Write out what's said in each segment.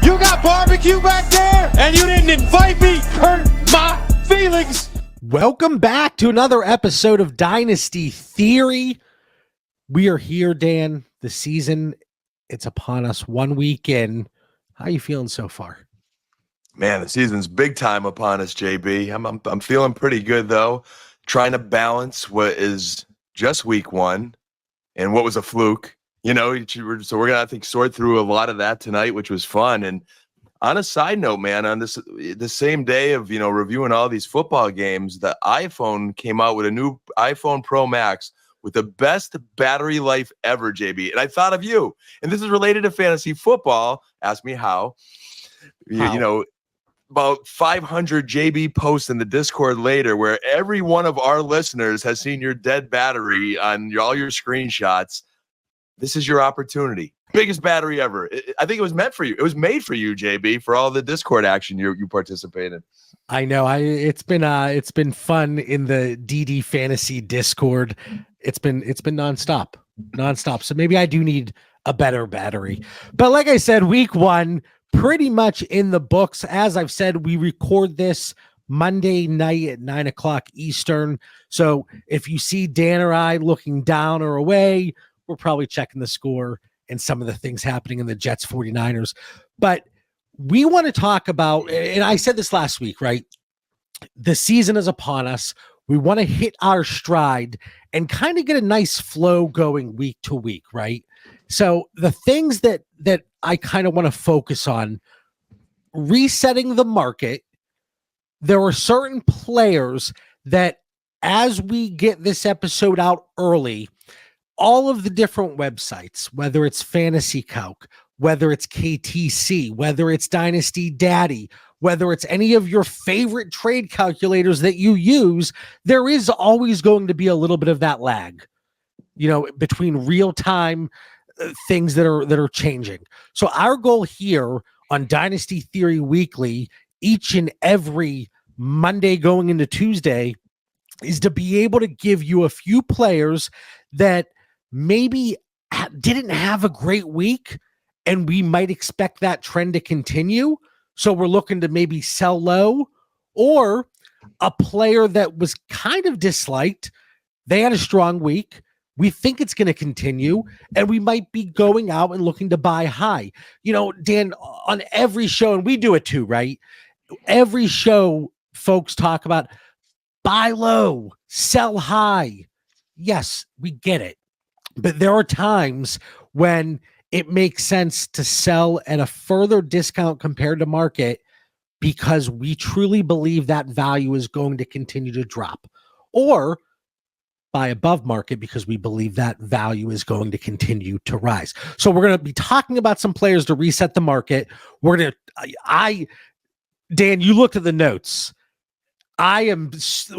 You got barbecue back there, and you didn't invite me. Hurt my feelings. Welcome back to another episode of Dynasty Theory. We are here, Dan. The season, it's upon us. 1 week in. How are you feeling so far? Man, the season's big time upon us, JB. I'm feeling pretty good though. Trying to balance what is just week one and what was a fluke. You know, so we're gonna, I think, sort through a lot of that tonight, which was fun. And on a side note, man, on the same day of, you know, reviewing all these football games, the iPhone came out with a new iPhone Pro Max with the best battery life ever, JB. And I thought of you. And this is related to fantasy football. Ask me how. You know, about 500 JB posts in the Discord later where every one of our listeners has seen your dead battery on all your screenshots. This is your opportunity. Biggest battery ever. I think it was meant for you. It was made for you, JB, for all the Discord action you participate in. I know. It's been fun in the DD Fantasy Discord. It's been nonstop. So maybe I do need a better battery. But like I said, week one, pretty much in the books. As I've said, we record this Monday night at 9 o'clock Eastern. So if you see Dan or I looking down or away, we're probably checking the score and some of the things happening in the Jets 49ers. But we want to talk about, and I said this last week, right? The season is upon us. We want to hit our stride and kind of get a nice flow going week to week, right? So the things that I kind of want to focus on, resetting the market. There are certain players that, as we get this episode out early, all of the different websites, whether it's Fantasy Calc, whether it's KTC, whether it's Dynasty Daddy, whether it's any of your favorite trade calculators that you use, there is always going to be a little bit of that lag, you know, between real time things that are changing. So our goal here on Dynasty Theory Weekly, each and every Monday going into Tuesday, is to be able to give you a few players that maybe didn't have a great week, and we might expect that trend to continue. So we're looking to maybe sell low, or a player that was kind of disliked. They had a strong week. We think it's going to continue, and we might be going out and looking to buy high. You know, Dan, on every show, and we do it too, right? Every show, folks talk about buy low, sell high. Yes, we get it. But there are times when it makes sense to sell at a further discount compared to market because we truly believe that value is going to continue to drop, or buy above market because we believe that value is going to continue to rise. So we're going to be talking about some players to reset the market. We're going to, Dan, you looked at the notes. I am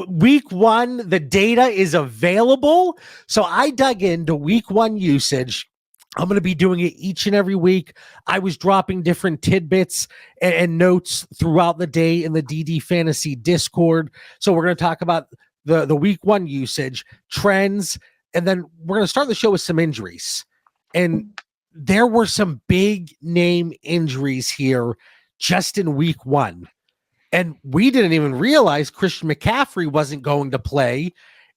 week one. The data is available. So I dug into week one usage. I'm going to be doing it each and every week. I was dropping different tidbits and notes throughout the day in the DD Fantasy Discord. So we're going to talk about the week one usage trends. And then we're going to start the show with some injuries. And there were some big name injuries here just in week one. And we didn't even realize Christian McCaffrey wasn't going to play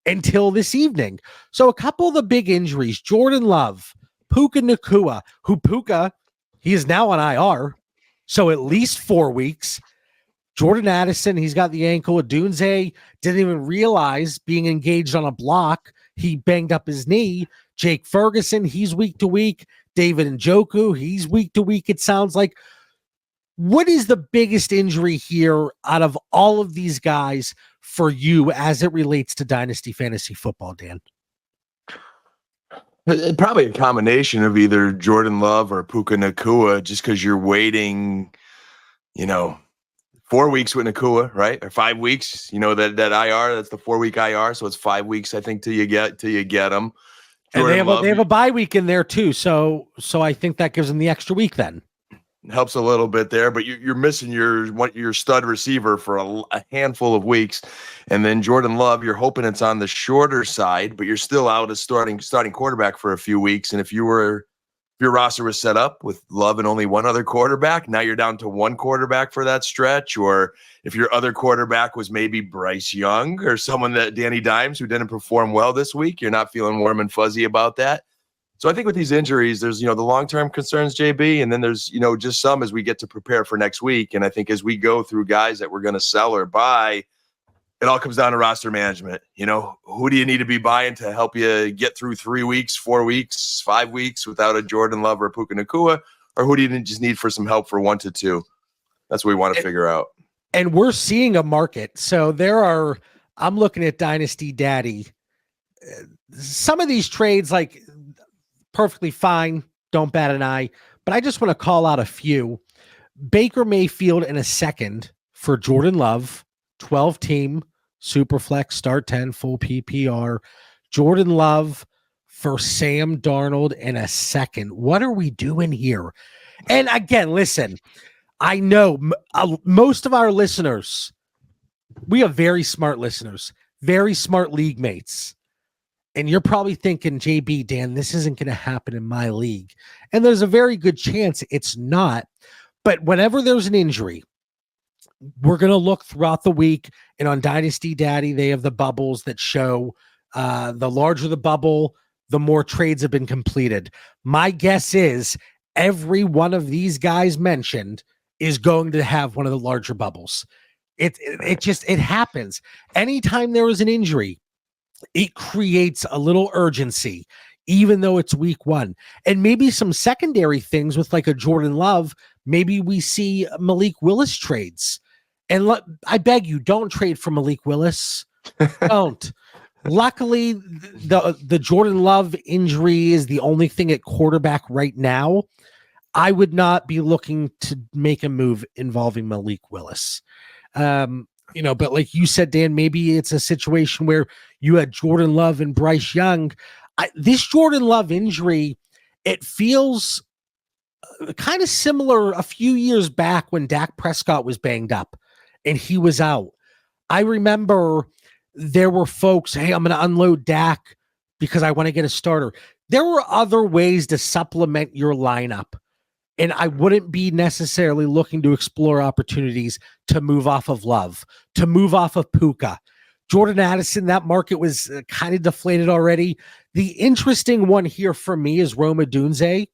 until this evening. So a couple of the big injuries, Jordan Love, Puka Nacua, he is now on IR. So at least 4 weeks. Jordan Addison, he's got the ankle. Odunze didn't even realize being engaged on a block. He banged up his knee. Jake Ferguson, he's week to week. David Njoku, he's week to week, it sounds like. What is the biggest injury here out of all of these guys for you as it relates to Dynasty Fantasy Football, Dan? Probably a combination of either Jordan Love or Puka Nacua, just because you're waiting, you know, 4 weeks with Nacua, right? Or 5 weeks, you know, that IR, that's the 4 week IR. So it's 5 weeks, I think, till you get them. And they have a bye week in there too. So I think that gives them the extra week then. Helps a little bit there, but you're missing your stud receiver for a handful of weeks. And then Jordan Love, you're hoping it's on the shorter side, but you're still out as starting quarterback for a few weeks. And if you were your roster was set up with Love and only one other quarterback, now you're down to one quarterback for that stretch. Or if your other quarterback was maybe Bryce Young or someone that Danny Dimes who didn't perform well this week, you're not feeling warm and fuzzy about that. So I think with these injuries, there's, the long-term concerns, JB, and then there's, just some as we get to prepare for next week. And I think as we go through guys that we're going to sell or buy, it all comes down to roster management. Who do you need to be buying to help you get through 3 weeks, 4 weeks, 5 weeks without a Jordan Love or a Puka Nacua? Or who do you just need for some help for 1 to 2? That's what we want to figure out. And we're seeing a market. So I'm looking at Dynasty Daddy. Some of these trades, like, perfectly fine, don't bat an eye. But I just want to call out a few. Baker Mayfield in a second for Jordan Love, 12-team. Superflex, start 10, full PPR. Jordan Love for Sam Darnold in a second. What are we doing here? And again, listen, I know most of our listeners, we have very smart listeners, very smart league mates. And you're probably thinking, JB, Dan, this isn't going to happen in my league. And there's a very good chance it's not. But whenever there's an injury, we're going to look throughout the week, and on Dynasty Daddy, they have the bubbles that show the larger the bubble, the more trades have been completed. My guess is every one of these guys mentioned is going to have one of the larger bubbles. It happens. Anytime there is an injury, it creates a little urgency, even though it's week 1. And maybe some secondary things with like a Jordan Love, maybe we see Malik Willis trades. And I beg you, don't trade for Malik Willis. Don't. Luckily, the Jordan Love injury is the only thing at quarterback right now. I would not be looking to make a move involving Malik Willis. But like you said, Dan, maybe it's a situation where you had Jordan Love and Bryce Young. This Jordan Love injury, it feels kind of similar a few years back when Dak Prescott was banged up and he was out. I remember there were folks, hey, I'm going to unload Dak because I want to get a starter. There were other ways to supplement your lineup. And I wouldn't be necessarily looking to explore opportunities to move off of Love, to move off of Puka. Jordan Addison, that market was kind of deflated already. The interesting one here for me is Rome Odunze.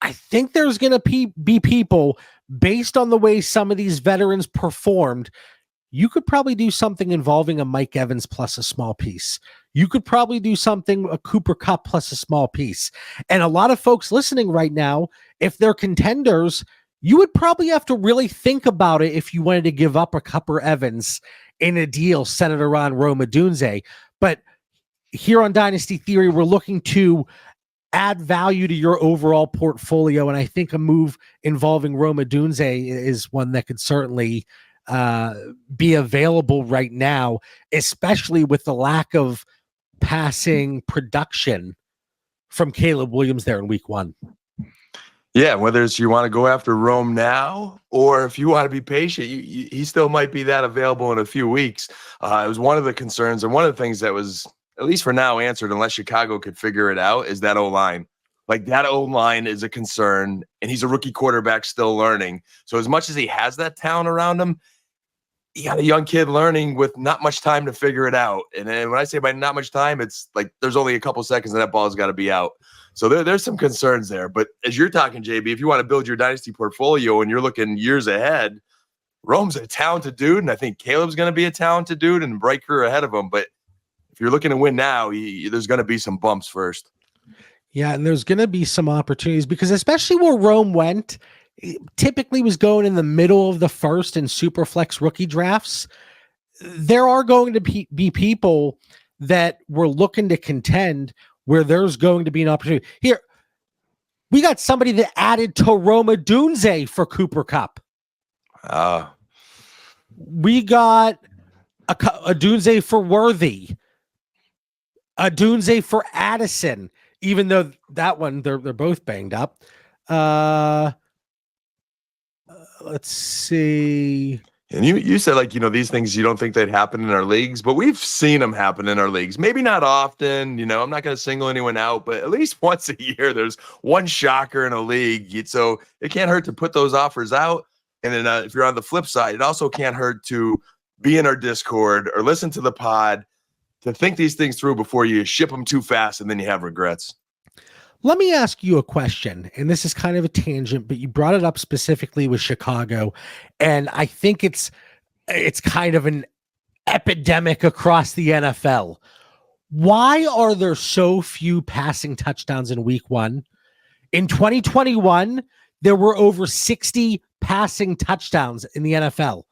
I think there's going to be people, based on the way some of these veterans performed, you could probably do something involving a Mike Evans plus a small piece. You could probably do something, a Cooper Kupp plus a small piece. And a lot of folks listening right now, if they're contenders, you would probably have to really think about it if you wanted to give up a Kupp or Evans in a deal centered around Rome Odunze. But here on Dynasty Theory, we're looking to add value to your overall portfolio. And I think a move involving Rome Odunze is one that could certainly be available right now, especially with the lack of passing production from Caleb Williams there in week 1. Yeah, whether it's you want to go after Rome now or if you want to be patient, he still might be that available in a few weeks. It was one of the concerns and one of the things that was, at least for now, answered, unless Chicago could figure it out, is that O-line. Like, that O-line is a concern, and he's a rookie quarterback still learning. So as much as he has that talent around him, he got a young kid learning with not much time to figure it out. And then when I say by not much time, it's like there's only a couple seconds and that ball's got to be out. So there's some concerns there. But as you're talking, JB, if you want to build your dynasty portfolio and you're looking years ahead, Rome's a talented dude, and I think Caleb's going to be a talented dude and bright career ahead of him. But if you're looking to win now, there's going to be some bumps first. Yeah, and there's going to be some opportunities because especially where Rome went, typically was going in the middle of the first in Superflex rookie drafts. There are going to be people that were looking to contend where there's going to be an opportunity. Here, we got somebody that added to Rome Odunze for Cooper Kupp. We got Odunze for Worthy. Odunze for Addison, even though that one, they're both banged up. Let's see. And you said, like, these things you don't think they'd happen in our leagues, but we've seen them happen in our leagues. Maybe not often, I'm not going to single anyone out, but at least once a year, there's one shocker in a league. So it can't hurt to put those offers out. And then if you're on the flip side, it also can't hurt to be in our Discord or listen to the pod to think these things through before you ship them too fast and then you have regrets. Let me ask you a question, and this is kind of a tangent, but you brought it up specifically with Chicago, and I think it's kind of an epidemic across the NFL. Why are there so few passing touchdowns in week 1? In 2021, there were over 60 passing touchdowns in the NFL.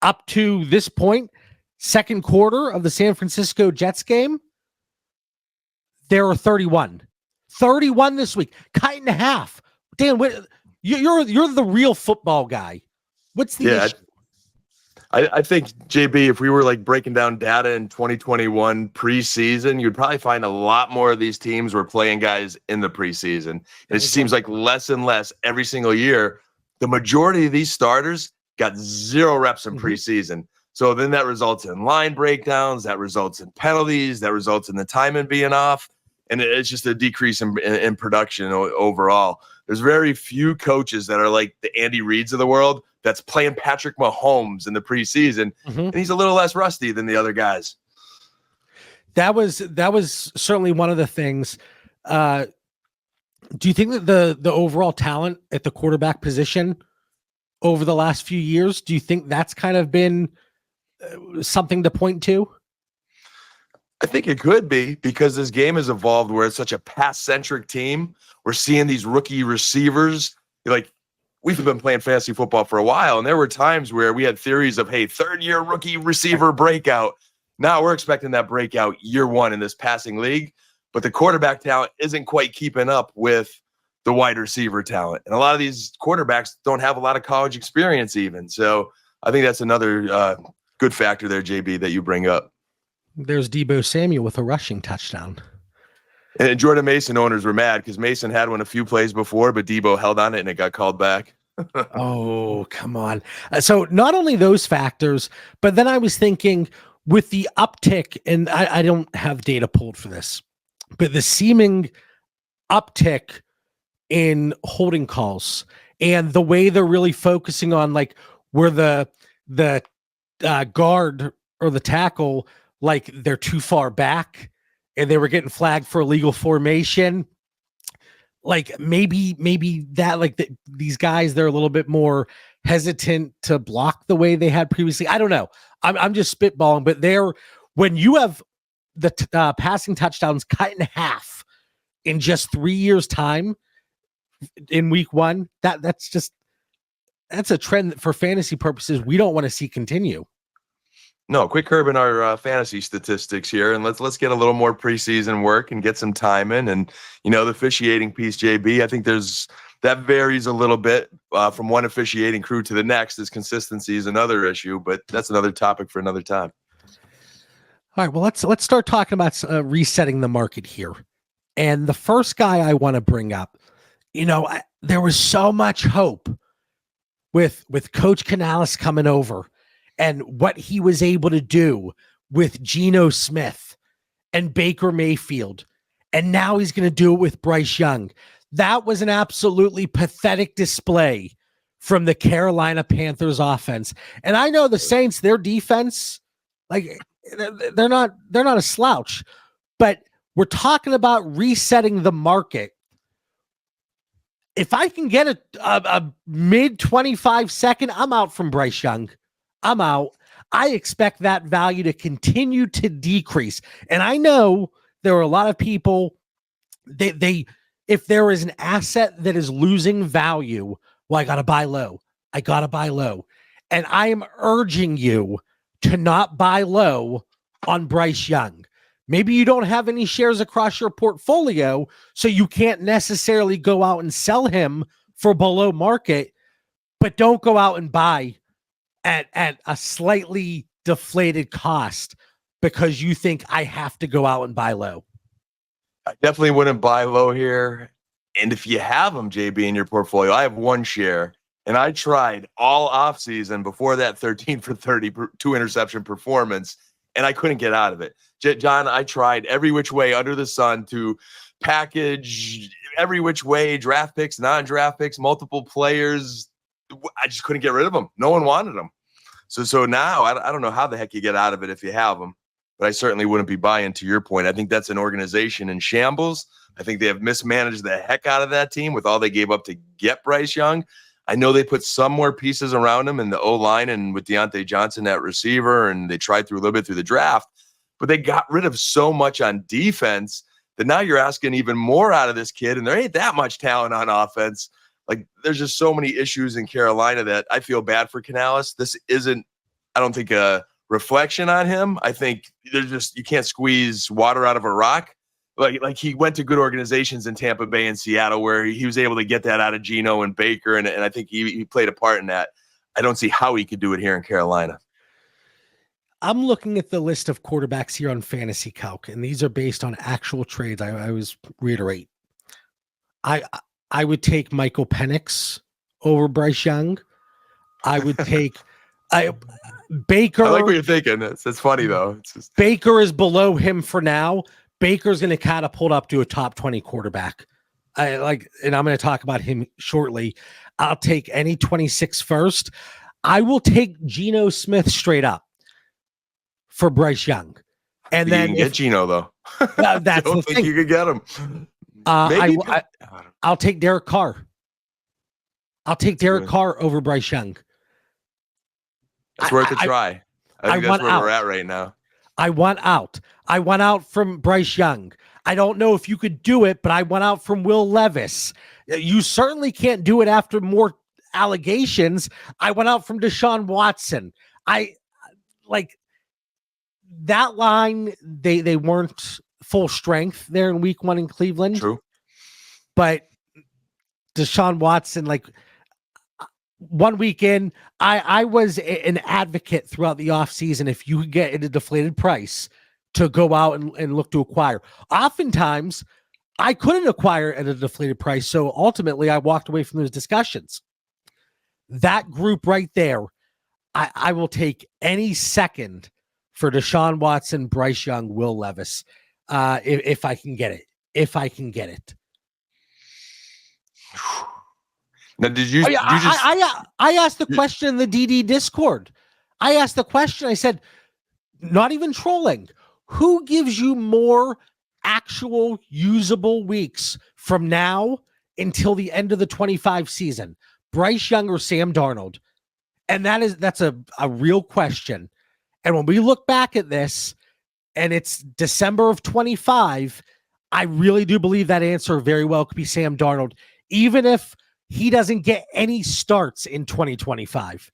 Up to this point, second quarter of the San Francisco Jets game, there are 31. 31 this week. Cut in half. Dan, you're the real football guy. What's the issue? I think, JB, if we were like breaking down data in 2021 preseason, you'd probably find a lot more of these teams were playing guys in the preseason. And it seems like less and less every single year. The majority of these starters got 0 reps in preseason. So then that results in line breakdowns, that results in penalties, that results in the timing being off. And it's just a decrease in production overall. There's very few coaches that are like the Andy Reids of the world that's playing Patrick Mahomes in the preseason, and he's a little less rusty than the other guys. That was certainly one of the things. Do you think that the overall talent at the quarterback position over the last few years, do you think that's kind of been something to point to? I think it could be, because this game has evolved where it's such a pass-centric team. We're seeing these rookie receivers. Like, we've been playing fantasy football for a while, and there were times where we had theories of, hey, third-year rookie receiver breakout. Now we're expecting that breakout year 1 in this passing league, but the quarterback talent isn't quite keeping up with the wide receiver talent. And a lot of these quarterbacks don't have a lot of college experience even. So I think that's another good factor there, JB, that you bring up. There's Deebo Samuel with a rushing touchdown. And Jordan Mason owners were mad because Mason had one a few plays before, but Deebo held on it and it got called back. Oh, come on. So not only those factors, but then I was thinking with the uptick, and I don't have data pulled for this, but the seeming uptick in holding calls and the way they're really focusing on, like, where the guard or the tackle, like, they're too far back and they were getting flagged for illegal formation. Like, maybe that, like, these guys, they're a little bit more hesitant to block the way they had previously. I don't know. I'm just spitballing, but when you have the passing touchdowns cut in half in just 3 years' time in week 1, that's a trend that for fantasy purposes we don't want to see continue. No, quick curb in our fantasy statistics here, and let's get a little more preseason work and get some time in. And the officiating piece, JB, I think that varies a little bit from one officiating crew to the next. As consistency is another issue, but that's another topic for another time. All right, well, let's start talking about resetting the market here. And the first guy I want to bring up, there was so much hope with Coach Canales coming over and what he was able to do with Geno Smith and Baker Mayfield. And now he's going to do it with Bryce Young. That was an absolutely pathetic display from the Carolina Panthers offense. And I know the Saints, their defense, like, they're not a slouch, but we're talking about resetting the market. If I can get a mid 25 second, I'm out from Bryce Young. I'm out. I expect that value to continue to decrease. And I know there are a lot of people, if there is an asset that is losing value, well, I got to buy low. And I am urging you to not buy low on Bryce Young. Maybe you don't have any shares across your portfolio, so you can't necessarily go out and sell him for below market, but don't go out and buy at a slightly deflated cost because you think I have to go out and buy low. I definitely wouldn't buy low here. And if you have them, JB, in your portfolio, I have one share And I tried all offseason before that 13 for 30, 2 interception performance, and I couldn't get out of it. John, I tried every which way under the sun to package every which way, draft picks, non-draft picks, multiple players. I just couldn't get rid of them. No one wanted them. So now I don't know how the heck you get out of it if you have them, but I certainly wouldn't be buying to your point. I think that's an organization in shambles. I think they have mismanaged the heck out of that team with all they gave up to get Bryce Young. I know they put some more pieces around him in the O-line and with Deontay Johnson at receiver, and they tried through a little bit through the draft, but they got rid of so much on defense that now you're asking even more out of this kid, and there ain't that much talent on offense. Like, there's just so many issues in Carolina that I feel bad for Canales. This isn't, I don't think, a reflection on him. I think there's just, you can't squeeze water out of a rock. Like he went to good organizations in Tampa Bay and Seattle where he was able to get that out of Geno and Baker, and I think he played a part in that. I don't see how he could do it here in Carolina. I'm looking at the list of quarterbacks here on Fantasy Calc, and these are based on actual trades. I always reiterate. I would take Michael Penix over Bryce Young. I would take Baker. I like what you're thinking. That's funny, though. It's just... Baker is below him for now. Baker's going to catapult up to a top 20 quarterback. And I'm going to talk about him shortly. I'll take any 26 first. I will take Geno Smith straight up for Bryce Young. And then get Geno, though. That's I don't think you could get him. I'll take Derek Carr. I'll take Derek Carr over Bryce Young. It's worth a try. I think that's where we're at right now. I want out. I want out from Bryce Young. I don't know if you could do it, but I want out from Will Levis. You certainly can't do it after more allegations. I went out from Deshaun Watson. I like that line. They weren't full strength there in week 1 in Cleveland. True. But Deshaun Watson, like 1 week in, I was an advocate throughout the offseason. If you could get at a deflated price to go out and look to acquire. Oftentimes, I couldn't acquire at a deflated price. So ultimately, I walked away from those discussions. That group right there, I will take any second for Deshaun Watson, Bryce Young, Will Levis, if I can get it. If I can get it. Now, did you? I asked the question in the DD Discord. I asked the question. I said, not even trolling. Who gives you more actual usable weeks from now until the end of the 25 season? Bryce Young or Sam Darnold? And that's a real question. And when we look back at this, and it's December of 25, I really do believe that answer very well could be Sam Darnold, even if he doesn't get any starts in 2025.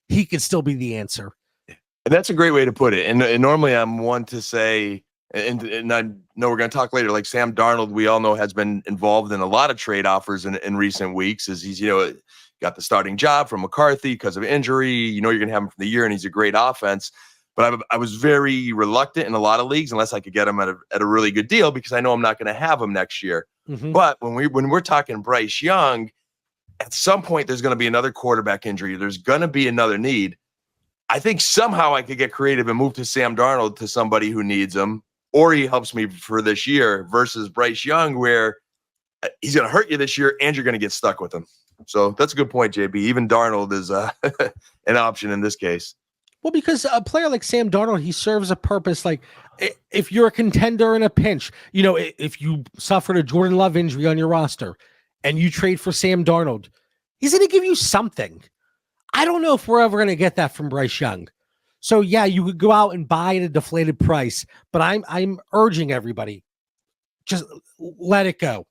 He could still be the answer. And that's a great way to put it. And normally I'm one to say, and I know we're going to talk later, like Sam Darnold, we all know has been involved in a lot of trade offers in recent weeks as he's, got the starting job from McCarthy because of injury. You're going to have him for the year, and he's a great offense. But I was very reluctant in a lot of leagues unless I could get him at a really good deal because I know I'm not going to have him next year. Mm-hmm. But when we're talking Bryce Young, at some point there's going to be another quarterback injury. There's going to be another need. I think somehow I could get creative and move to Sam Darnold to somebody who needs him, or he helps me for this year versus Bryce Young, where he's going to hurt you this year and you're going to get stuck with him. So that's a good point, JB. Even Darnold is an option in this case. Well, because a player like Sam Darnold, he serves a purpose. Like if you're a contender in a pinch, if you suffered a Jordan Love injury on your roster and you trade for Sam Darnold, he's going to give you something. I don't know if we're ever going to get that from Bryce Young. So yeah, you could go out and buy at a deflated price, but I'm urging everybody, just let it go.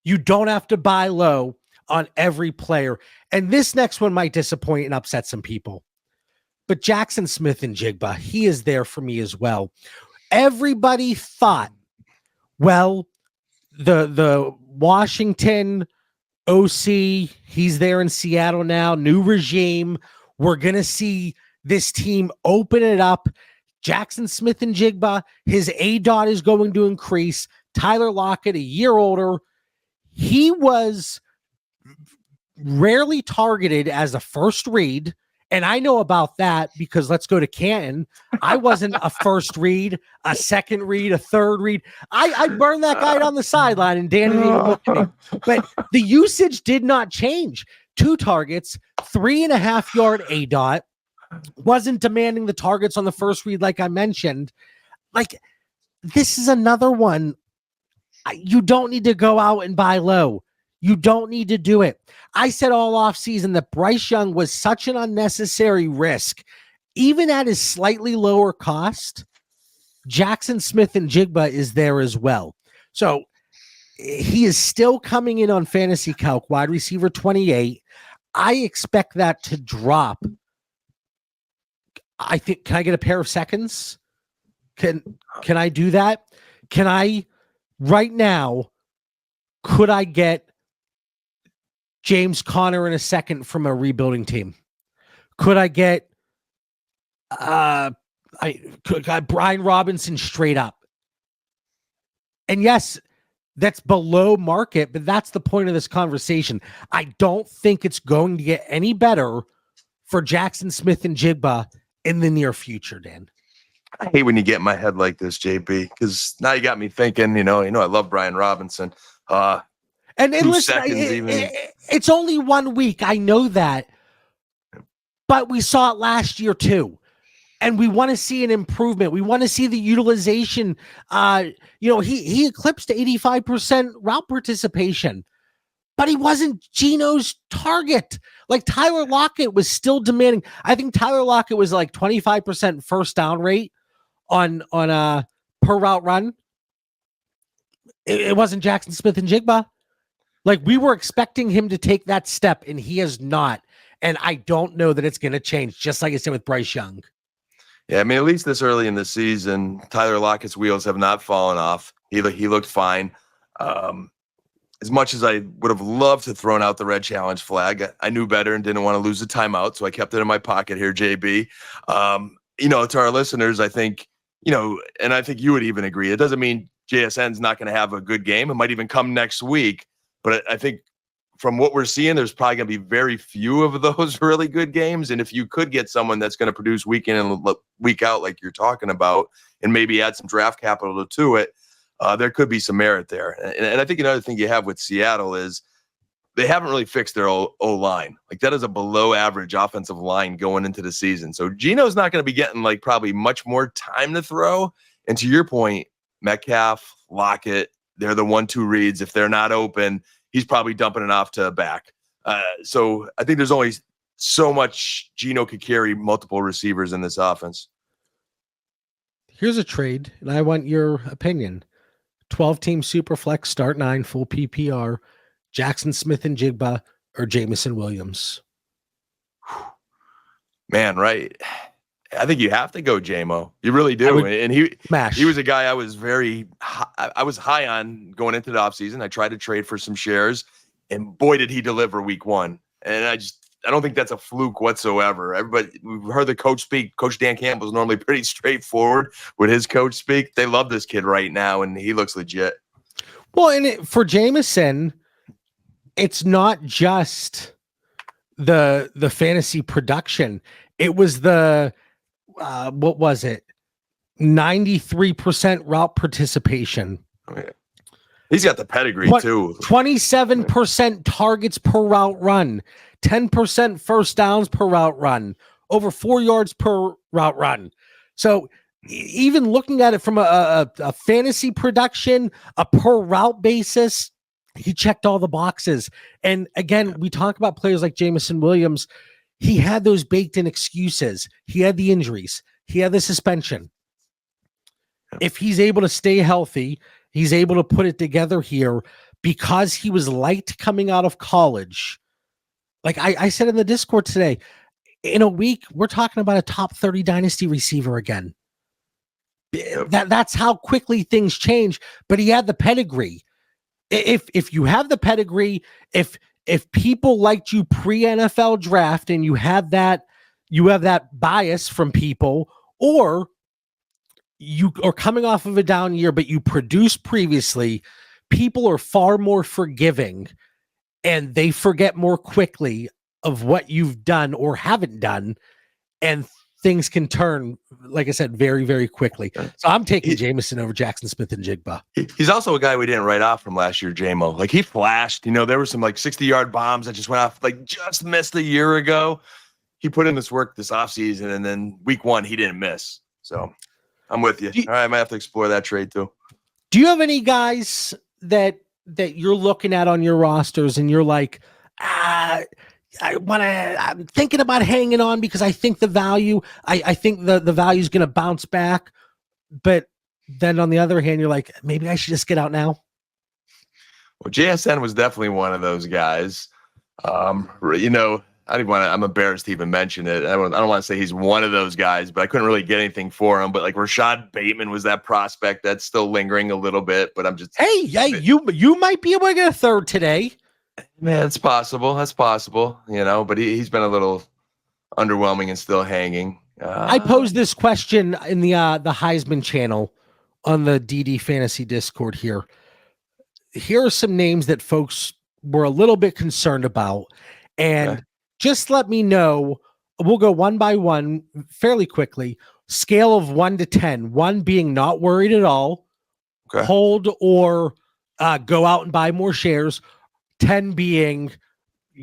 You don't have to buy low on every player. And this next one might disappoint and upset some people. But Jaxon Smith-Njigba, he is there for me as well. Everybody thought, well, the Washington OC, he's there in Seattle now, new regime. We're going to see this team open it up. Jaxon Smith-Njigba, his ADOT is going to increase. Tyler Lockett, a year older. He was rarely targeted as a first read. And I know about that because let's go to Canton. I wasn't a first read, a second read, a third read. I burned that guy on the sideline and Danny didn't even look at me. But the usage did not change. 2 targets, 3.5 yard ADOT, wasn't demanding the targets on the first read like I mentioned. Like, this is another one. You don't need to go out and buy low. You don't need to do it. I said all offseason that Bryce Young was such an unnecessary risk. Even at his slightly lower cost, Jaxon Smith-Njigba is there as well. So he is still coming in on fantasy calc, wide receiver 28. I expect that to drop. I think, can I get a pair of seconds? Can I do that? Can I, right now, could I get James Conner in a second from a rebuilding team? Could I get Brian Robinson straight up? And yes, that's below market, but that's the point of this conversation. I don't think it's going to get any better for Jaxon Smith-Njigba in the near future, Dan. I hate when you get in my head like this, JB, because now you got me thinking, I love Brian Robinson. And listen, it's only 1 week. I know that. But we saw it last year too. And we want to see an improvement. We want to see the utilization. He eclipsed 85% route participation. But he wasn't Geno's target. Like Tyler Lockett was still demanding. I think Tyler Lockett was like 25% first down rate on per route run. It wasn't Jaxon Smith-Njigba. Like, we were expecting him to take that step, and he has not. And I don't know that it's going to change, just like I said with Bryce Young. Yeah, at least this early in the season, Tyler Lockett's wheels have not fallen off. He looked fine. As much as I would have loved to thrown out the red challenge flag, I knew better and didn't want to lose the timeout, so I kept it in my pocket here, JB. To our listeners, I think, and I think you would even agree, it doesn't mean JSN's not going to have a good game. It might even come next week. But I think from what we're seeing, there's probably going to be very few of those really good games. And if you could get someone that's going to produce week in and week out, like you're talking about, and maybe add some draft capital to it, there could be some merit there. And I think another thing you have with Seattle is they haven't really fixed their O-line. Like, that is a below average offensive line going into the season. So Geno's not going to be getting probably much more time to throw. And to your point, Metcalf, Lockett, they're the 1-2 reads. If they're not open, he's probably dumping it off to back. So I think there's only so much Geno could carry multiple receivers in this offense. Here's a trade, and I want your opinion. 12-team Superflex, start 9, full PPR, Jaxon Smith-Njigba or Jameson Williams. Man, right. I think you have to go JMO. You really do. And he was a guy I was I was high on going into the offseason. I tried to trade for some shares, and boy, did he deliver week 1. And I don't think that's a fluke whatsoever. We've heard the coach speak. Coach Dan Campbell's normally pretty straightforward with his coach speak. They love this kid right now, and he looks legit. Well, and for Jameson, it's not just the fantasy production. It was the what was it? 93% route participation. Oh, yeah. He's got the pedigree too. 27% targets per route run, 10% first downs per route run, over 4 yards per route run. So even looking at it from a fantasy production, a per route basis, he checked all the boxes. And again, we talk about players like Jameson Williams. He had those baked in excuses. He had the injuries. He had the suspension. If he's able to stay healthy, he's able to put it together here because he was light coming out of college. Like I said in the Discord today, in a week, we're talking about a top 30 dynasty receiver again. That's how quickly things change, but he had the pedigree. If you have the pedigree, if people liked you pre-NFL draft and you have that bias from people, or you are coming off of a down year, but you produced previously, people are far more forgiving. and they forget more quickly of what you've done or haven't done, and things can turn, like I said, very, very quickly. So I'm taking Jameson over Jaxon Smith-Njigba. He's also a guy we didn't write off from last year, JMO. Like, he flashed. There were some 60-yard bombs that just went off, just missed a year ago. He put in this work this offseason, and then week 1, he didn't miss. So I'm with you. All right, I might have to explore that trade too. Do you have any guys that you're looking at on your rosters and you're like, I'm thinking about hanging on because I think the value, I think the value is going to bounce back. But then on the other hand, you're like, maybe I should just get out now. Well, JSN was definitely one of those guys. I'm embarrassed to even mention it. I don't want to say he's one of those guys, but I couldn't really get anything for him. But Rashad Bateman was that prospect that's still lingering a little bit, but I'm just, you might be able to get a third today. Man, it's possible. That's possible, but he's been a little underwhelming and still hanging. I posed this question in the Heisman channel on the DD Fantasy Discord here. Here are some names that folks were a little bit concerned about, and just let me know. We'll go one by one fairly quickly. Scale of 1 to 10, 1 being not worried at all, hold or go out and buy more shares, 10 being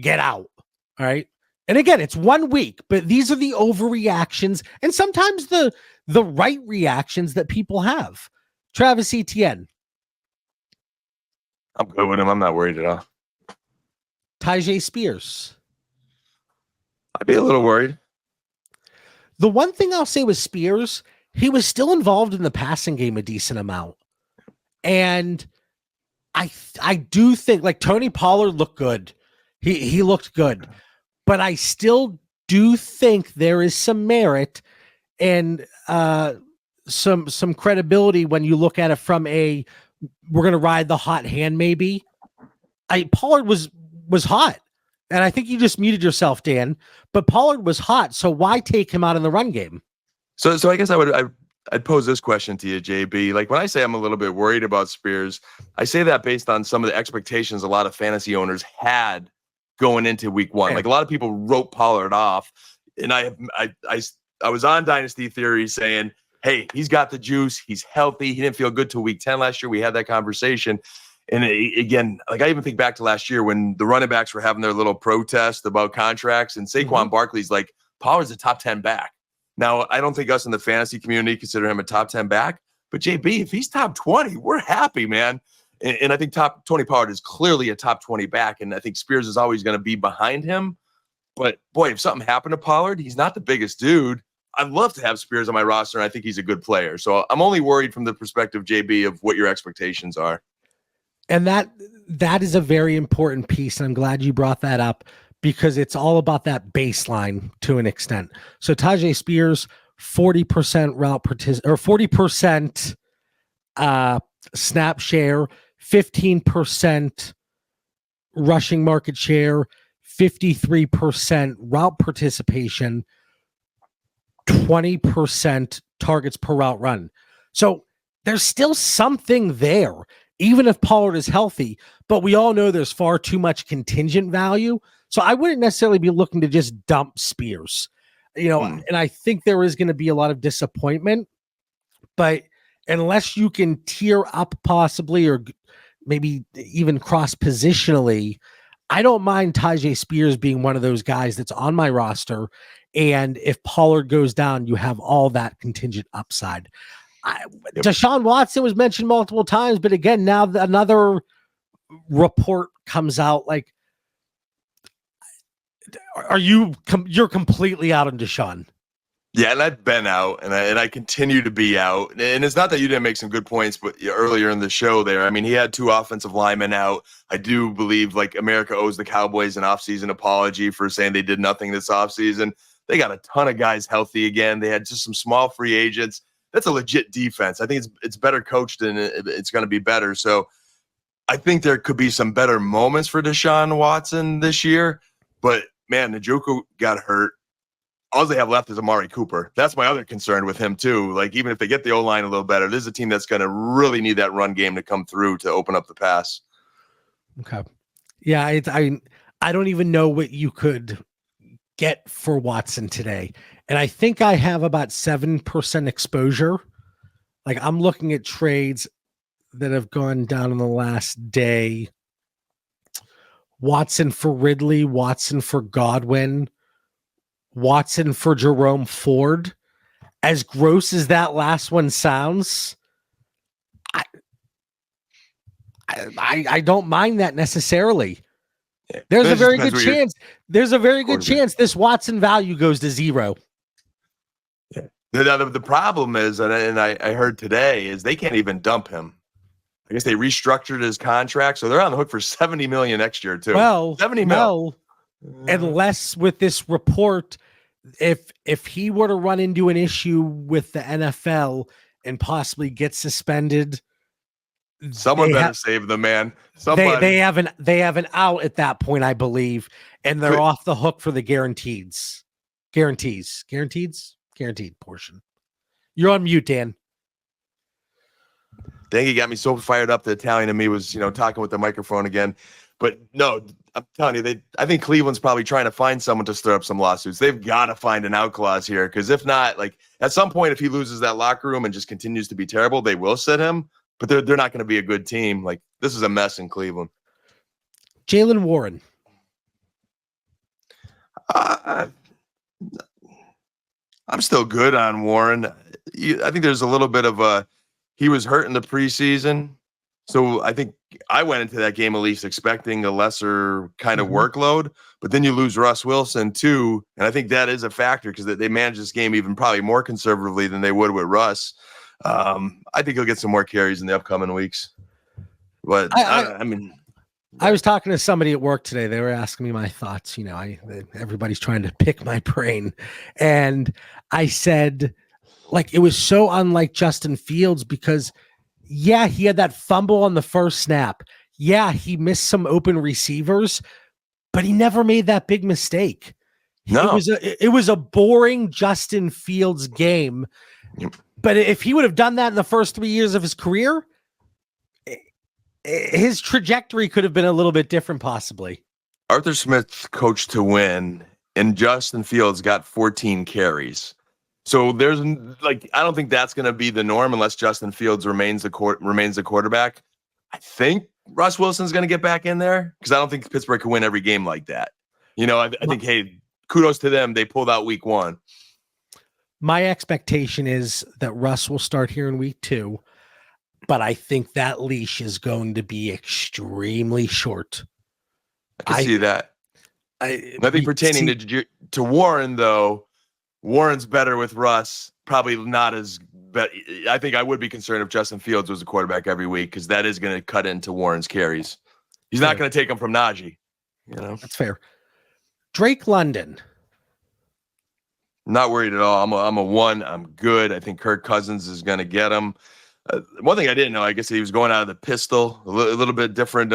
get out. All right. And again, it's 1 week, but these are the overreactions and sometimes the right reactions that people have. Travis Etienne. I'm good with him. I'm not worried at all. Tyjae Spears. I'd be a little worried. The one thing I'll say with Spears, he was still involved in the passing game a decent amount. And I do think Tony Pollard looked good. He looked good. But I still do think there is some merit and some credibility when you look at it from we're going to ride the hot hand maybe. Pollard was hot. And I think you just muted yourself, Dan. But Pollard was hot, so why take him out in the run game? So I guess I'd pose this question to you, JB. When I say I'm a little bit worried about Spears, I say that based on some of the expectations a lot of fantasy owners had going into week 1. A lot of people wrote Pollard off, and I was on Dynasty Theory saying, hey, he's got the juice, he's healthy, he didn't feel good till week 10 last year. We had that conversation. And again, I even think back to last year when the running backs were having their little protest about contracts, and Saquon Barkley's like, Pollard's a top 10 back. Now, I don't think us in the fantasy community consider him a top 10 back, but JB, if he's top 20, we're happy, man. And I think Tony Pollard is clearly a top 20 back, and I think Spears is always going to be behind him. But boy, if something happened to Pollard, he's not the biggest dude. I'd love to have Spears on my roster, and I think he's a good player. So I'm only worried from the perspective, JB, of what your expectations are. And that is a very important piece, and I'm glad you brought that up because it's all about that baseline to an extent. So Tyjae Spears, 40% route or 40% snap share, 15% rushing market share, 53% route participation, 20% targets per route run. So there's still something there, even if Pollard is healthy, but we all know there's far too much contingent value. So I wouldn't necessarily be looking to just dump Spears, and I think there is going to be a lot of disappointment, but unless you can tier up possibly, or maybe even cross positionally, I don't mind Tyjae Spears being one of those guys that's on my roster. And if Pollard goes down, you have all that contingent upside. Deshaun Watson was mentioned multiple times, but again, now another report comes out. You're completely out on Deshaun? Yeah, and I've been out, and I continue to be out. And it's not that you didn't make some good points, but earlier in the show there, I mean, he had 2 offensive linemen out. I do believe America owes the Cowboys an offseason apology for saying they did nothing this offseason. They got a ton of guys healthy again. They had just some small free agents. That's a legit defense. I think it's better coached, and it's going to be better. So I think there could be some better moments for Deshaun Watson this year. But, man, Njoku got hurt. All they have left is Amari Cooper. That's my other concern with him, too. Even if they get the O-line a little better, this is a team that's going to really need that run game to come through to open up the pass. Okay. Yeah, I don't even know what you could get for Watson today. And I think I have about 7% exposure. Like I'm looking at trades that have gone down in the last day. Watson for Ridley, Watson for Godwin, Watson for Jerome Ford. As gross as that last one sounds, I don't mind that necessarily. Yeah. There's a It very depends good where chance. There's a very good quarterback. chance this Watson value goes to 0. Yeah. The problem is, and I heard today, is they can't even dump him. I guess they restructured his contract, so they're on the hook for $70 million next year too. Well, 70 mil. Unless with this report, if he were to run into an issue with the NFL and possibly get suspended, Someone better save the man. Somebody. They have an out at that point, I believe, and they're off the hook for the guaranteed portion. You're on mute, Dan. Dang, he got me so fired up. The Italian in me was, talking with the microphone again. But no, I'm telling you, I think Cleveland's probably trying to find someone to stir up some lawsuits. They've got to find an out clause here, because if not, like at some point, if he loses that locker room and just continues to be terrible, they will sit him. But they're not going to be a good team. Like this is a mess in Cleveland. Jaylen Warren. I'm still good on Warren. I think there's a little bit of he was hurt in the preseason. So I think I went into that game at least expecting a lesser kind of workload, but then you lose Russ Wilson too. And I think that is a factor because they manage this game even probably more conservatively than they would with Russ. I think he'll get some more carries in the upcoming weeks. But I was talking to somebody at work today. They were asking me my thoughts. Everybody's trying to pick my brain. And I said, like, it was so unlike Justin Fields because yeah, he had that fumble on the first snap. Yeah, he missed some open receivers, but he never made that big mistake. No. It was a boring Justin Fields game. Yep. But if he would have done that in the first 3 years of his career, his trajectory could have been a little bit different, possibly. Arthur Smith coached to win, and Justin Fields got 14 carries. So there's I don't think that's going to be the norm unless Justin Fields remains the quarterback. I think Russ Wilson's going to get back in there because I don't think Pittsburgh can win every game like that. I think, hey, kudos to them. They pulled out week 1. My expectation is that Russ will start here in week 2, but I think that leash is going to be extremely short. I can see that. Nothing pertaining to Warren, though. Warren's better with Russ. Probably not as bad. I think I would be concerned if Justin Fields was a quarterback every week because that is going to cut into Warren's carries. He's not going to take them from Najee. That's fair. Drake London. Not worried at all. I'm a 1. I'm good. I think Kirk Cousins is going to get him. One thing I didn't know, I guess he was going out of the pistol, a little bit different,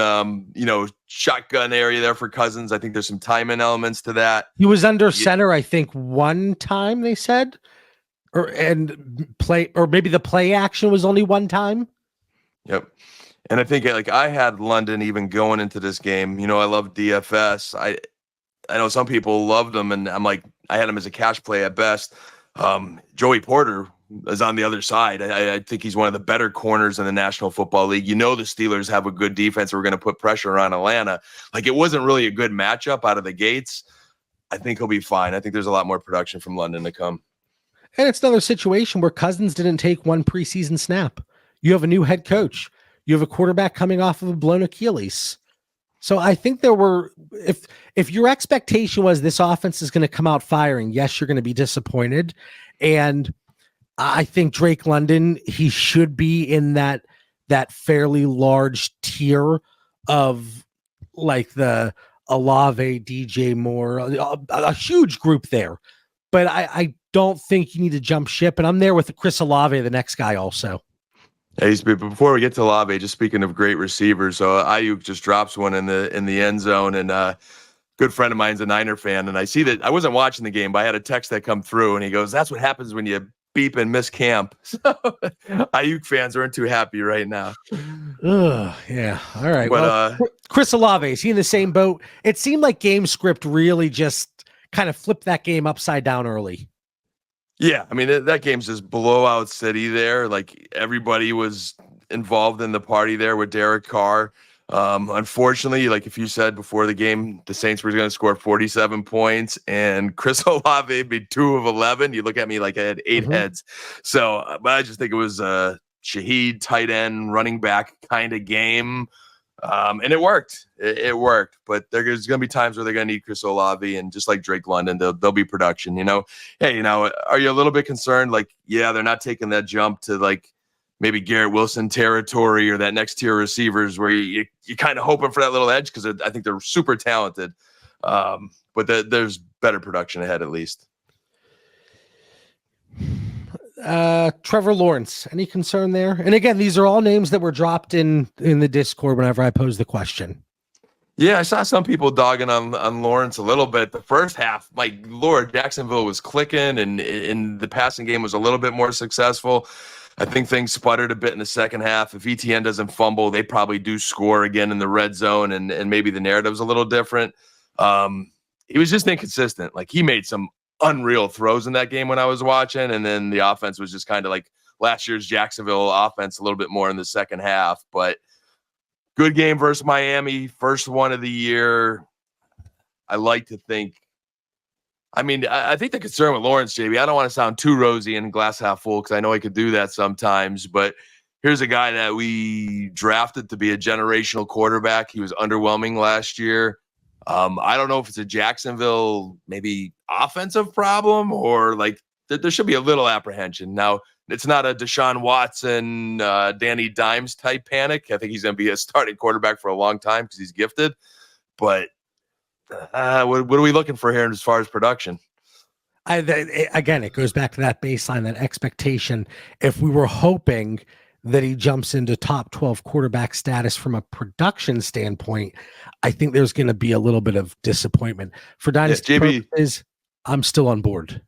shotgun area there for Cousins. I think there's some timing elements to that. He was under center, I think, one time they said, or maybe the play action was only one time. Yep. And I think I had London even going into this game. I love DFS. I know some people loved him, and I'm like, I had him as a cash play at best. Joey Porter is on the other side. I think he's one of the better corners in the National Football League. The Steelers have a good defense. We're going to put pressure on Atlanta. It wasn't really a good matchup out of the gates. I think he'll be fine. I think there's a lot more production from London to come. And it's another situation where Cousins didn't take one preseason snap. You have a new head coach. You have a quarterback coming off of a blown Achilles. So I think there were, if your expectation was this offense is going to come out firing, yes, you're going to be disappointed. And I think Drake London, he should be in that fairly large tier of the Olave, DJ Moore, a huge group there. But I don't think you need to jump ship. And I'm there with Chris Olave, the next guy also. Hey, before we get to Olave, just speaking of great receivers, so Ayuk just drops one in the end zone, and good friend of mine's a Niner fan, and I see that I wasn't watching the game, but I had a text that come through, and he goes, "That's what happens when you beep and miss camp. So Ayuk fans aren't too happy right now. Yeah. All right. But Well, Chris Olave, is he in the same boat? It seemed like game script really just kind of flipped that game upside down early. yeah, I mean, that game's just blowout city there. Like everybody was involved in the party there with Derek Carr. Unfortunately, like if you said before the game, the Saints were going to score 47 points and Chris Olave be 2 of 11. You look at me like I had 8 heads. So, but I just think it was a Shaheed tight end running back kind of game. And it worked. It worked. But there's going to be times where they're going to need Chris Olave, and just like Drake London, there'll be production. Hey, are you a little bit concerned? Like, yeah, they're not taking that jump to like maybe Garrett Wilson territory or that next tier receivers where you're kind of hoping for that little edge because I think they're super talented. But there's better production ahead at least. Trevor Lawrence, any concern there? And again, these are all names that were dropped in the Discord whenever I posed the question. Yeah, I saw some people dogging on Lawrence a little bit. The first half, my Lord, Jacksonville was clicking, and the passing game was a little bit more successful. I think things sputtered a bit in the second half. If Etienne doesn't fumble, they probably do score again in the red zone, and maybe the narrative's a little different. He was just inconsistent. Like, he made some unreal throws in that game when I was watching, and then the offense was just kind of like last year's Jacksonville offense a little bit more in the second half. But good game versus Miami, first one of the year. I like to think. I mean, I think the concern with Lawrence, JB, I don't want to sound too rosy and glass half full because I know he could do that sometimes, but here's a guy that we drafted to be a generational quarterback. He was underwhelming last year. I don't know if it's a Jacksonville maybe offensive problem or like there should be a little apprehension. Now, it's not a Deshaun Watson, Danny Dimes type panic. I think he's going to be a starting quarterback for a long time because he's gifted. But what are we looking for here as far as production? Again, it goes back to that baseline, that expectation. If we were hoping that he jumps into top 12 quarterback status from a production standpoint, I think there's going to be a little bit of disappointment. For Dynasty purposes, I'm still on board.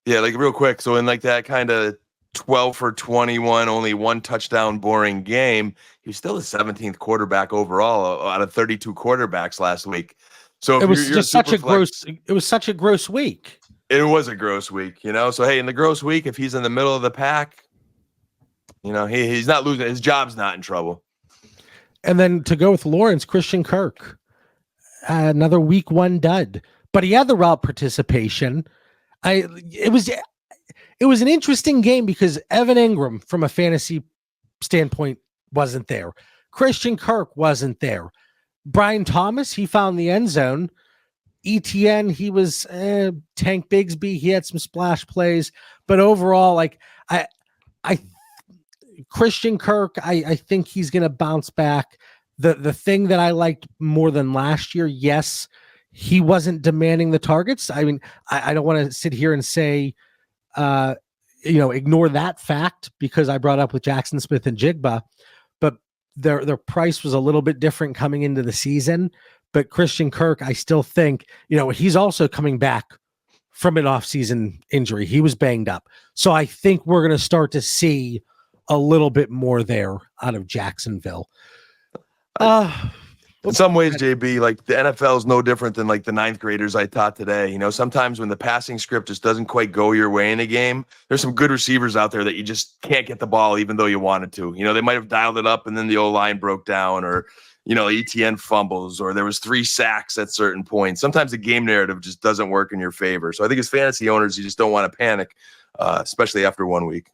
Yeah, like real quick. So in like that kind of 12 for 21, only one touchdown, boring game, he's still the 17th quarterback overall out of 32 quarterbacks last week. So it was just such a gross. It was such a gross week. It was a gross week, So hey, in the gross week, if he's in the middle of the pack, he's not losing. His job's not in trouble. And then to go with Lawrence, Christian Kirk, another week 1 dud, but he had the route participation. It was an interesting game because Evan Ingram, from a fantasy standpoint, wasn't there. Christian Kirk wasn't there. Brian Thomas, he found the end zone. Etienne, he was Tank Bigsby. He had some splash plays, but overall, like Christian Kirk, I think he's going to bounce back. The thing that I liked more than last year, yes, he wasn't demanding the targets. I mean, I don't want to sit here and say, ignore that fact because I brought up with Jaxon Smith-Njigba, but their price was a little bit different coming into the season. But Christian Kirk, I still think, he's also coming back from an off-season injury. He was banged up. So I think we're going to start to see a little bit more there out of Jacksonville. In some ways, JB, like the NFL is no different than like the ninth graders I taught today. Sometimes when the passing script just doesn't quite go your way in a game, there's some good receivers out there that you just can't get the ball even though you wanted to. They might have dialed it up and then the O-line broke down, or Etienne fumbles, or there was 3 sacks at certain points. Sometimes the game narrative just doesn't work in your favor. So I think as fantasy owners, you just don't want to panic, especially after 1 week.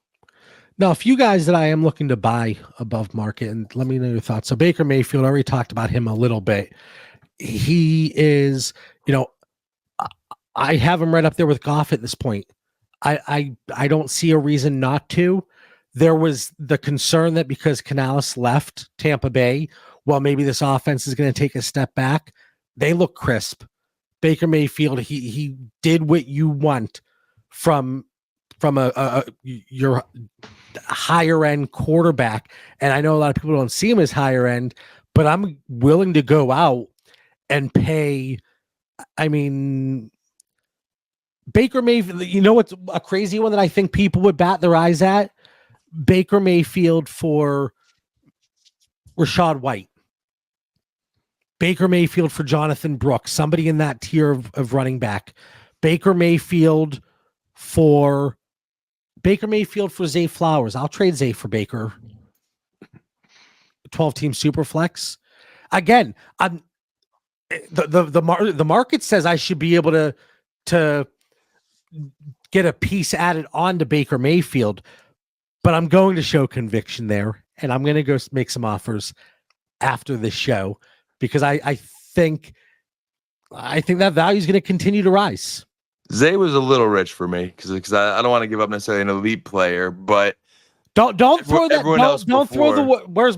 Now, a few guys that I am looking to buy above market, and let me know your thoughts. So Baker Mayfield, I already talked about him a little bit. He is, I have him right up there with Goff at this point. I don't see a reason not to. There was the concern that because Canales left Tampa Bay, well, maybe this offense is going to take a step back. They look crisp. Baker Mayfield, he did what you want from your higher end quarterback. And I know a lot of people don't see him as higher end, but I'm willing to go out and pay. I mean, Baker Mayfield, you know what's a crazy one that I think people would bat their eyes at? Baker Mayfield for Rashad White. Baker Mayfield for Jonathan Brooks, somebody in that tier of running back. Baker Mayfield for Zay Flowers. I'll trade Zay for Baker. 12-team super flex. Again, the market says I should be able to get a piece added on to Baker Mayfield, but I'm going to show conviction there, and I'm going to go make some offers after this show because I think that value is going to continue to rise. Zay was a little rich for me because I don't want to give up necessarily an elite player, but don't throw that. Don't throw the where's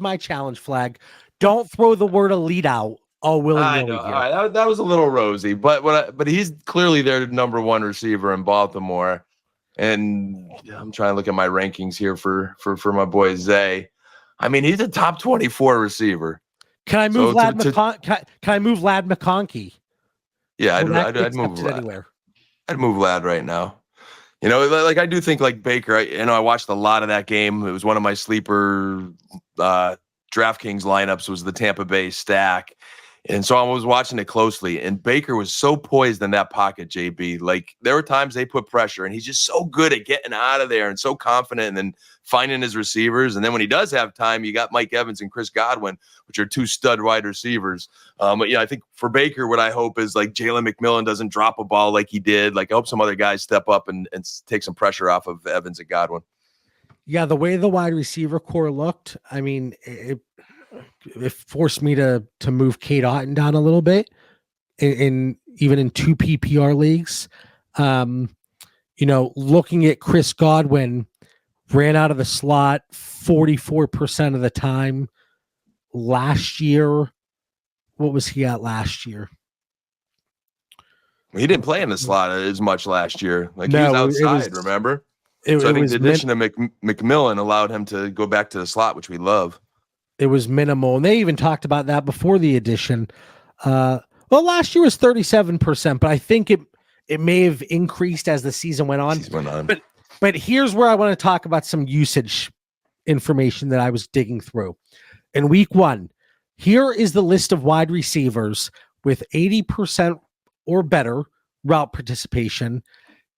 my challenge flag? Don't throw the word elite out all willy-nilly here. All right, that was a little rosy, but he's clearly their number one receiver in Baltimore, and I'm trying to look at my rankings here for my boy Zay. I mean, he's a top 24 receiver. Can I move Can I move Lad McConkey? Yeah, I'd move Lad anywhere. I'd move Lad right now. You know, like I do think like Baker. I watched a lot of that game. It was one of my sleeper DraftKings lineups. Was the Tampa Bay stack, and so I was watching it closely. And Baker was so poised in that pocket, JB. Like there were times they put pressure, and he's just so good at getting out of there and so confident, and then finding his receivers. And then when he does have time, you got Mike Evans and Chris Godwin, which are two stud wide receivers. But yeah, I think for Baker, what I hope is like Jalen McMillan doesn't drop a ball like he did. Like I hope some other guys step up and take some pressure off of Evans and Godwin. Yeah, the way the wide receiver core looked, I mean, it forced me to move Kate Otten down a little bit in even in 2 PPR leagues. Looking at Chris Godwin, ran out of the slot 44% of the time last year. What was he at last year? He didn't play in the slot as much last year. Like he was outside, remember? I think the addition of McMillan allowed him to go back to the slot, which we love. It was minimal. And they even talked about that before the addition. Last year was 37%, but I think it may have increased as the season went on. But here's where I want to talk about some usage information that I was digging through. In week 1, here is the list of wide receivers with 80% or better route participation,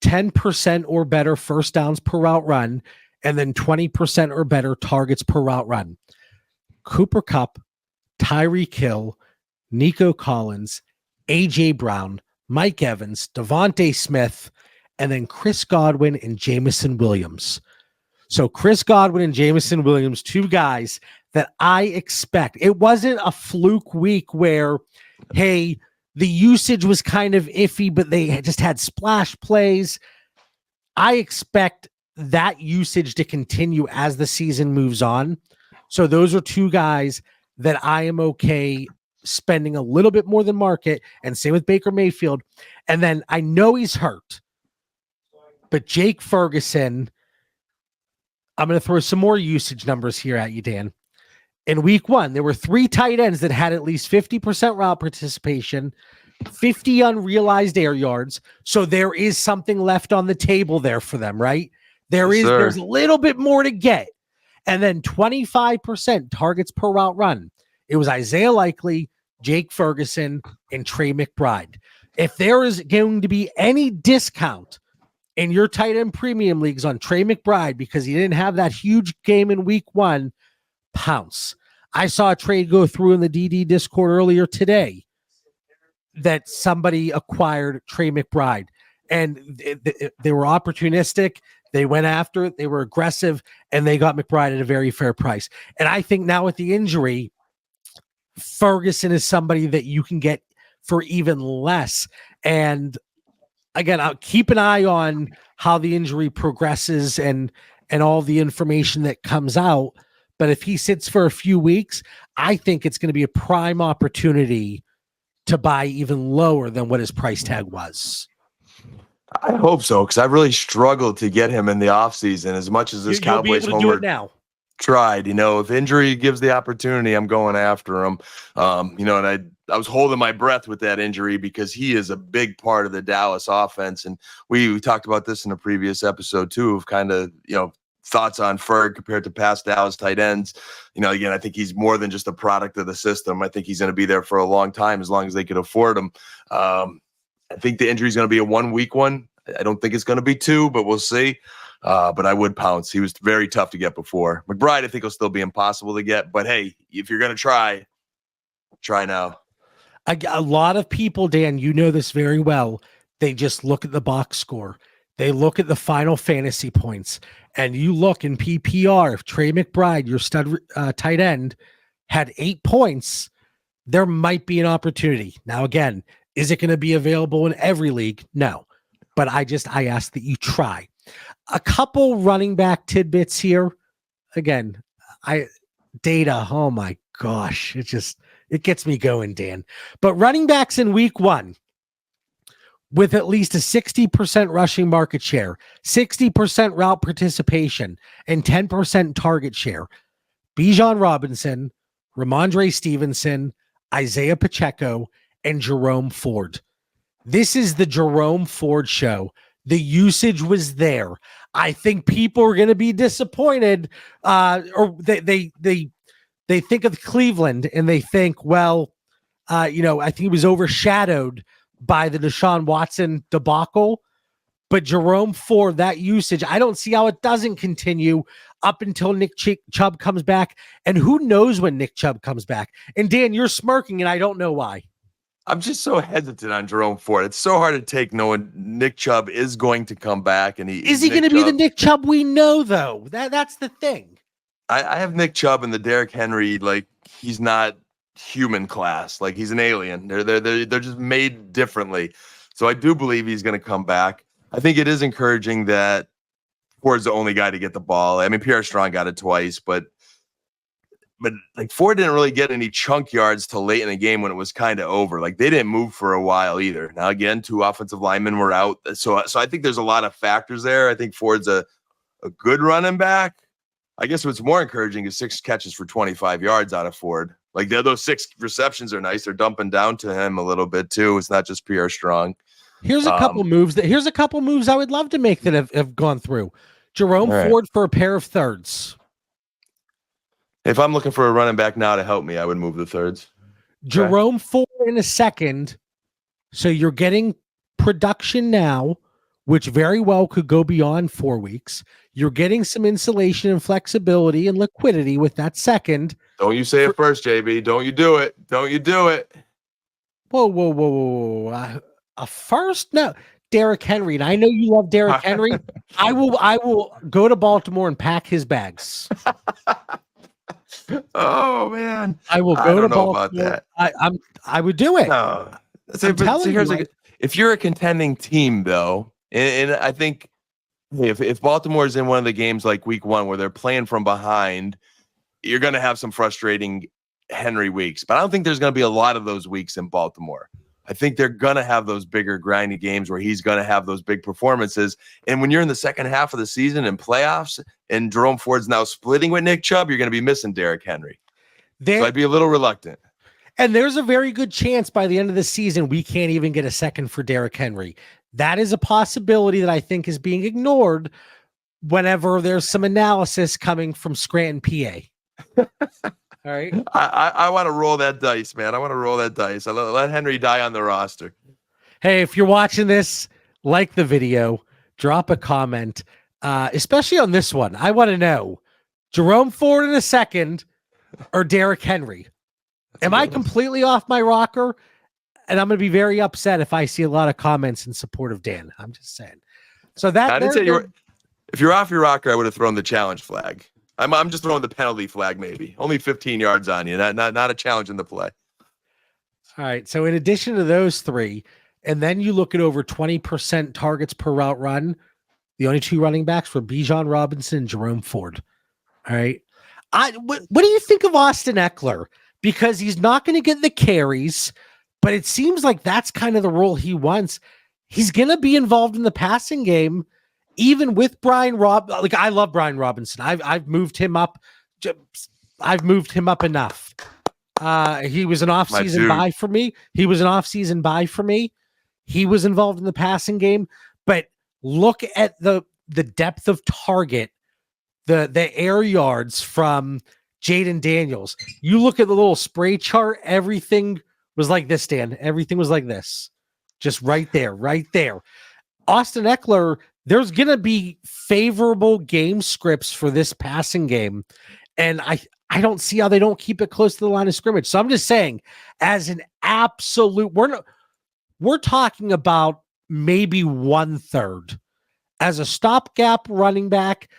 10% or better first downs per route run, and then 20% or better targets per route run. Cooper Kupp, Tyreek Hill, Nico Collins, A.J. Brown, Mike Evans, Devontae Smith, and then Chris Godwin and Jameson Williams. So Chris Godwin and Jameson Williams, 2 guys that I expect. It wasn't a fluke week where, hey, the usage was kind of iffy, but they just had splash plays. I expect that usage to continue as the season moves on. So those are 2 guys that I am okay spending a little bit more than market, and same with Baker Mayfield. And then I know he's hurt, but Jake Ferguson, I'm going to throw some more usage numbers here at you, Dan. In week 1, there were 3 tight ends that had at least 50% route participation, 50 unrealized air yards. So there is something left on the table there for them, right? There's a little bit more to get. And then 25% targets per route run. It was Isaiah Likely, Jake Ferguson, and Trey McBride. If there is going to be any discount in your tight end premium leagues on Trey McBride because he didn't have that huge game in week 1, pounce. I saw a trade go through in the DD Discord earlier today that somebody acquired Trey McBride, and they were opportunistic. They went after it. They were aggressive, and they got McBride at a very fair price. And I think now with the injury, Ferguson is somebody that you can get for even less. And again, I'll keep an eye on how the injury progresses and all the information that comes out. But if he sits for a few weeks, I think it's going to be a prime opportunity to buy even lower than what his price tag was. I hope so, because I really struggled to get him in the offseason as much as this Cowboys homer tried. If injury gives the opportunity, I'm going after him. And was holding my breath with that injury because he is a big part of the Dallas offense. And we talked about this in a previous episode too, of kind of, thoughts on Ferg compared to past Dallas tight ends. Again, I think he's more than just a product of the system. I think he's going to be there for a long time, as long as they can afford him. I think the injury is going to be a 1 week one. I don't think it's going to be 2, but we'll see. But I would pounce. He was very tough to get before. McBride, I think, will still be impossible to get. But hey, if you're going to try now. A lot of people, Dan, you know this very well. They just look at the box score. They look at the final fantasy points. And you look in PPR, if Trey McBride, your stud tight end, had 8 points, there might be an opportunity. Now, again, is it going to be available in every league? No. But I ask that you try. A couple running back tidbits here. Again, data, oh my gosh, it gets me going, Dan. But running backs in week 1 with at least a 60% rushing market share, 60% route participation, and 10% target share. Bijan Robinson, Ramondre Stevenson, Isaiah Pacheco, and Jerome Ford. This is the Jerome Ford show. The usage was there. I think people are going to be disappointed, or they think of Cleveland and they think, well, I think he was overshadowed by the Deshaun Watson debacle. But Jerome Ford, that usage, I don't see how it doesn't continue up until Nick Chubb comes back. And who knows when Nick Chubb comes back? And Dan, you're smirking, and I don't know why. I'm just so hesitant on Jerome Ford. It's so hard to take knowing Nick Chubb is going to come back. And is he going to be the Nick Chubb we know, though? That's the thing. I have Nick Chubb and the Derrick Henry, like he's not human class. Like he's an alien. They're just made differently. So I do believe he's going to come back. I think it is encouraging that Ford's the only guy to get the ball. I mean, Pierre Strong got it twice, but like Ford didn't really get any chunk yards till late in the game when it was kind of over. Like they didn't move for a while either. Now again, 2 offensive linemen were out. So I think there's a lot of factors there. I think Ford's a good running back. I guess what's more encouraging is 6 catches for 25 yards out of Ford. Like those 6 receptions are nice. They're dumping down to him a little bit too. It's not just Pierre Strong. Here's a couple moves I would love to make that have gone through. Jerome Ford for a pair of thirds. If I'm looking for a running back now to help me, I would move the thirds. Jerome Ford in a second. So you're getting production now, which very well could go beyond 4 weeks. You're getting some insulation and flexibility and liquidity with that second. Don't you say it first, JB. Don't you do it. Don't you do it. Whoa. A first? No. Derrick Henry. And I know you love Derrick Henry. I will go to Baltimore and pack his bags. Oh man. I will go to Baltimore. About that. I would do it. No. If you're a contending team though, and I think if Baltimore's in one of the games like week 1 where they're playing from behind, you're going to have some frustrating Henry weeks. But I don't think there's going to be a lot of those weeks in Baltimore. I think they're going to have those bigger grindy games where he's going to have those big performances. And when you're in the second half of the season and playoffs and Jerome Ford's now splitting with Nick Chubb, you're going to be missing Derrick Henry. So I'd be a little reluctant. And there's a very good chance by the end of the season, we can't even get a second for Derrick Henry. That is a possibility that I think is being ignored whenever there's some analysis coming from Scranton, PA. All right. I want to roll that dice, man. I want to roll that dice. I let Henry die on the roster. Hey, if you're watching this, like the video, drop a comment, especially on this one. I want to know Jerome Ford in a second or Derrick Henry. Am I completely off my rocker? And I'm going to be very upset if I see a lot of comments in support of Dan. I'm just saying. So that I didn't say you were. If you're off your rocker, I would have thrown the challenge flag. I'm just throwing the penalty flag, maybe. Only 15 yards on you, not a challenge in the play. All right. So in addition to those 3, and then you look at over 20% targets per route run, the only 2 running backs were Bijan Robinson and Jerome Ford. All right. What do you think of Austin Ekeler? Because he's not going to get the carries, but it seems like that's kind of the role he wants. He's going to be involved in the passing game. Even with Brian like I love Brian Robinson. I've moved him up. I've moved him up enough. He was an off-season buy for me. He was involved in the passing game, but look at the depth of target, the air yards from Jaden Daniels. You look at the little spray chart, everything was like this, Dan. Everything was like this. Just right there. Austin Ekeler, there's going to be favorable game scripts for this passing game. And I don't see how they don't keep it close to the line of scrimmage. So I'm just saying, as an absolute, we're talking about maybe 1/3 as a stopgap running back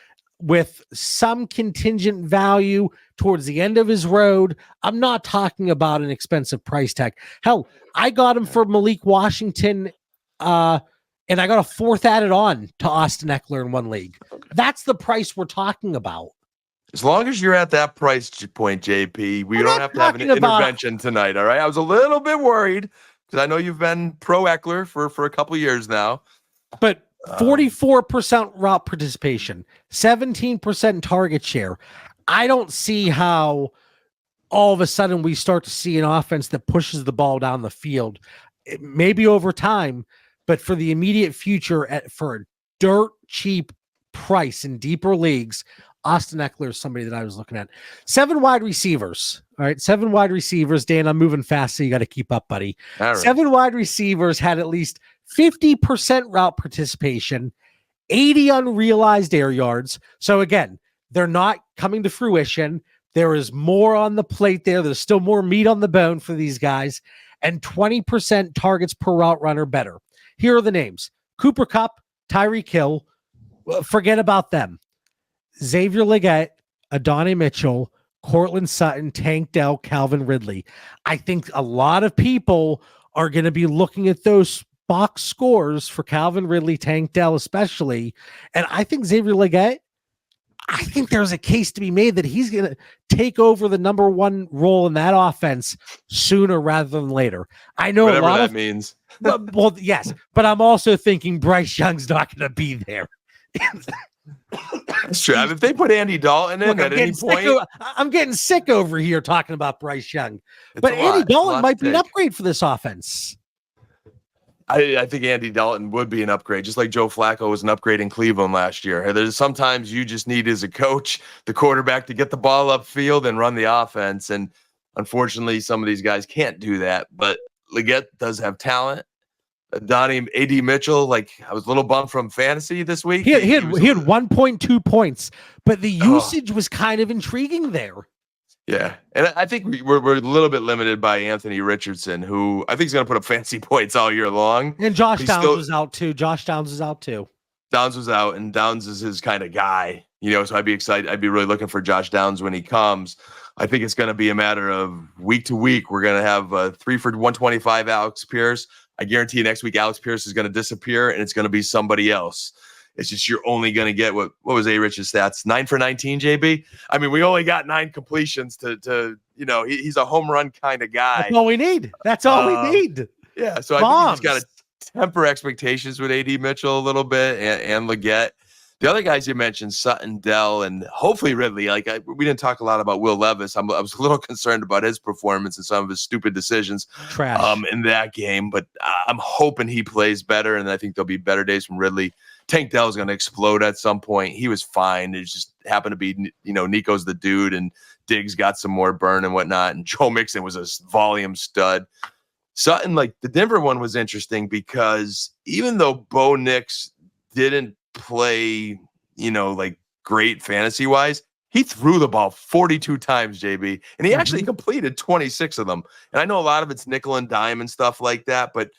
with some contingent value towards the end of his road. I'm not talking about an expensive price tag. Hell, I got him for Malik Washington, and I got a 4th added on to Austin Ekeler in one league. That's the price we're talking about. As long as you're at that price point, JP, we don't have to have an intervention tonight, all right? I was a little bit worried because I know you've been pro Ekeler for a couple of years now. But 44% route participation, 17% target share. I don't see how all of a sudden we start to see an offense that pushes the ball down the field. Maybe over time, but for the immediate future, for a dirt cheap price in deeper leagues, Austin Ekeler is somebody that I was looking at. 7 wide receivers. All right, 7 wide receivers. Dan, I'm moving fast, so you got to keep up, buddy. All right. 7 wide receivers had at least 50% route participation, 80 unrealized air yards. So again, they're not coming to fruition. There is more on the plate there. There's still more meat on the bone for these guys. And 20% targets per route runner better. Here are the names. Cooper Kupp, Tyreek Hill. Forget about them. Xavier Legette, Adonai Mitchell, Cortland Sutton, Tank Dell, Calvin Ridley. I think a lot of people are going to be looking at those box scores for Calvin Ridley, Tank Dell especially. And I think Xavier Legette, I think there's a case to be made that he's going to take over the number 1 role in that offense sooner rather than later. I know whatever a lot that means. well, yes, but I'm also thinking Bryce Young's not going to be there. That's true. I mean, if they put Andy Dalton in at any point, I'm getting sick over here talking about Bryce Young. But Andy Dalton might be an upgrade for this offense. I think Andy Dalton would be an upgrade, just like Joe Flacco was an upgrade in Cleveland last year. There's sometimes you just need, as a coach, the quarterback to get the ball upfield and run the offense. And unfortunately, some of these guys can't do that. But Legette does have talent. Donnie AD Mitchell, like, I was a little bummed from fantasy this week. He had 1.2 points, but the usage was kind of intriguing there. Yeah, and I think we're a little bit limited by Anthony Richardson, who I think is going to put up fancy points all year long. And Josh Downs was out too. Downs was out, and Downs is his kind of guy, so I'd be excited. I'd be really looking for Josh Downs when he comes. I think it's going to be a matter of week to week. We're going to have 3 for 125 Alex Pierce. I guarantee you next week Alex Pierce is going to disappear, and it's going to be somebody else. It's just you're only going to get what was A-Rich's stats? 9 for 19, JB? I mean, we only got 9 completions to he's a home run kind of guy. That's all we need. Yeah, so I think he's got to temper expectations with AD Mitchell a little bit and Legette. The other guys you mentioned, Sutton, Dell, and hopefully Ridley. We didn't talk a lot about Will Levis. I was a little concerned about his performance and some of his stupid decisions in that game. But I'm hoping he plays better, and I think there'll be better days from Ridley. Tank Dell is going to explode at some point. He was fine. It just happened to be, Nico's the dude, and Diggs got some more burn and whatnot. And Joe Mixon was a volume stud. Sutton, the Denver one was interesting because even though Bo Nix didn't play, great fantasy wise, he threw the ball 42 times, JB, and he actually completed 26 of them. And I know a lot of it's nickel and dime and stuff like that, but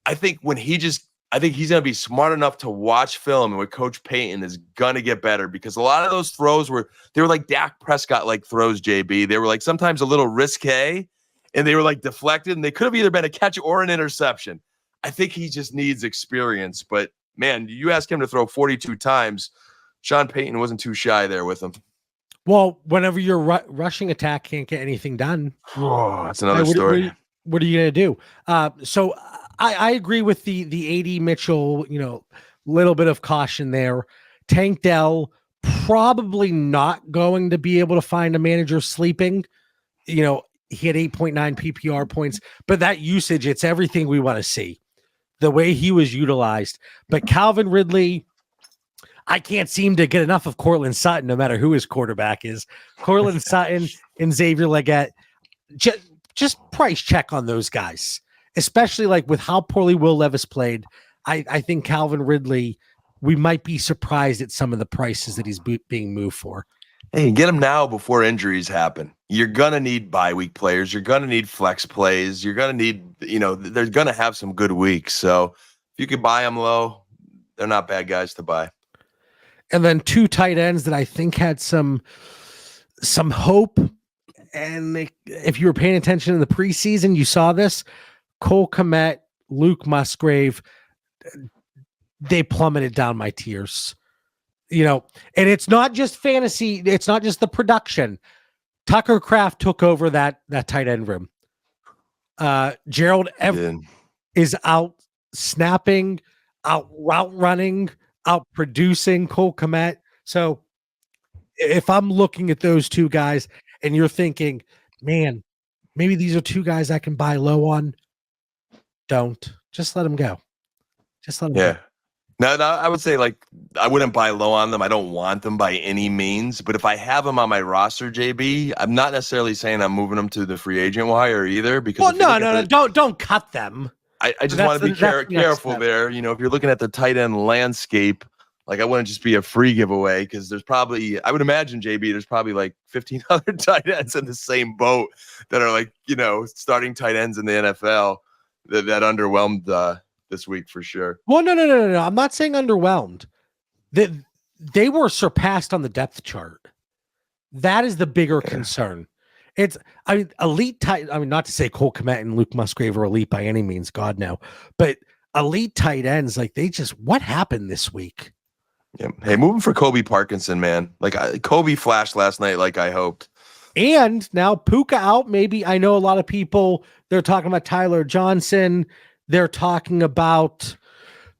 I think I think he's going to be smart enough to watch film, and with Coach Payton is going to get better, because a lot of those throws were like Dak Prescott throws, JB. They were sometimes a little risque, and they were deflected, and they could have either been a catch or an interception. I think he just needs experience, but man, you ask him to throw 42 times. Sean Payton wasn't too shy there with him. Well, whenever your rushing attack can't get anything done, that's another story. What are you going to do? So I agree with the AD Mitchell, little bit of caution there. Tank Dell probably not going to be able to find a manager sleeping. He had 8.9 PPR points, but that usage, it's everything we want to see. The way he was utilized. But Calvin Ridley, I can't seem to get enough of Cortland Sutton, no matter who his quarterback is. Cortland Sutton and Xavier Legette, just price check on those guys, especially like with how poorly Will Levis played. I think Calvin Ridley, we might be surprised at some of the prices that he's being moved for. Hey, get him now before injuries happen. You're going to need bye week players. You're going to need flex plays. You're going to need, they're going to have some good weeks. So if you could buy them low, they're not bad guys to buy. And then 2 tight ends that I think had some hope. And if you were paying attention in the preseason, you saw this. Cole Kmet, Luke Musgrave, they plummeted down my tiers. And it's not just fantasy. It's not just the production. Tucker Kraft took over that tight end room. Gerald is out snapping, out route running, out producing Cole Kmet. So if I'm looking at those 2 guys and you're thinking, man, maybe these are 2 guys I can buy low on, don't. Just let them go. Just let them go. No, I would say I wouldn't buy low on them. I don't want them by any means. But if I have them on my roster, JB, I'm not necessarily saying I'm moving them to the free agent wire either. Because no, don't cut them. I just want to be careful there. If you're looking at the tight end landscape, I wouldn't just be a free giveaway because there's probably, I would imagine, JB, there's probably 15 other tight ends in the same boat that are starting tight ends in the NFL that underwhelmed this week for sure. Well, no. I'm not saying underwhelmed. They were surpassed on the depth chart. That is the bigger concern. Elite tight. Not to say Cole Kmet and Luke Musgrave are elite by any means, God no. But elite tight ends, what happened this week? Yeah. Hey, moving for Kobe Parkinson, man. Kobe flashed last night like I hoped. And now Puka out. Maybe I know a lot of people, they're talking about Tyler Johnson. They're talking about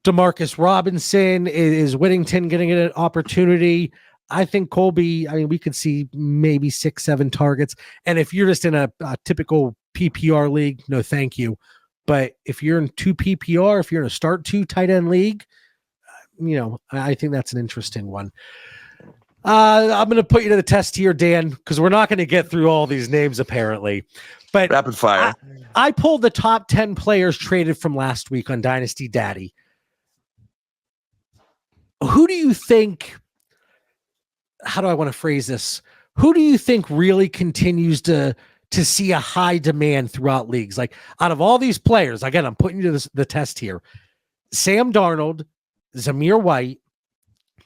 Demarcus Robinson. Is Whittington getting an opportunity? I think Colby, we could see maybe 6-7 targets. And if you're just in a typical PPR league, no, thank you. But if you're in 2 PPR, if you're in a start 2 tight end league, I think that's an interesting one. I'm going to put you to the test here, Dan, because we're not going to get through all these names apparently. But rapid fire. I pulled the top 10 players traded from last week on Dynasty Daddy. Who do you think? How do I want to phrase this? Who do you think really continues to see a high demand throughout leagues? Out of all these players, again, I'm putting you to the test here. Sam Darnold, Zamir White,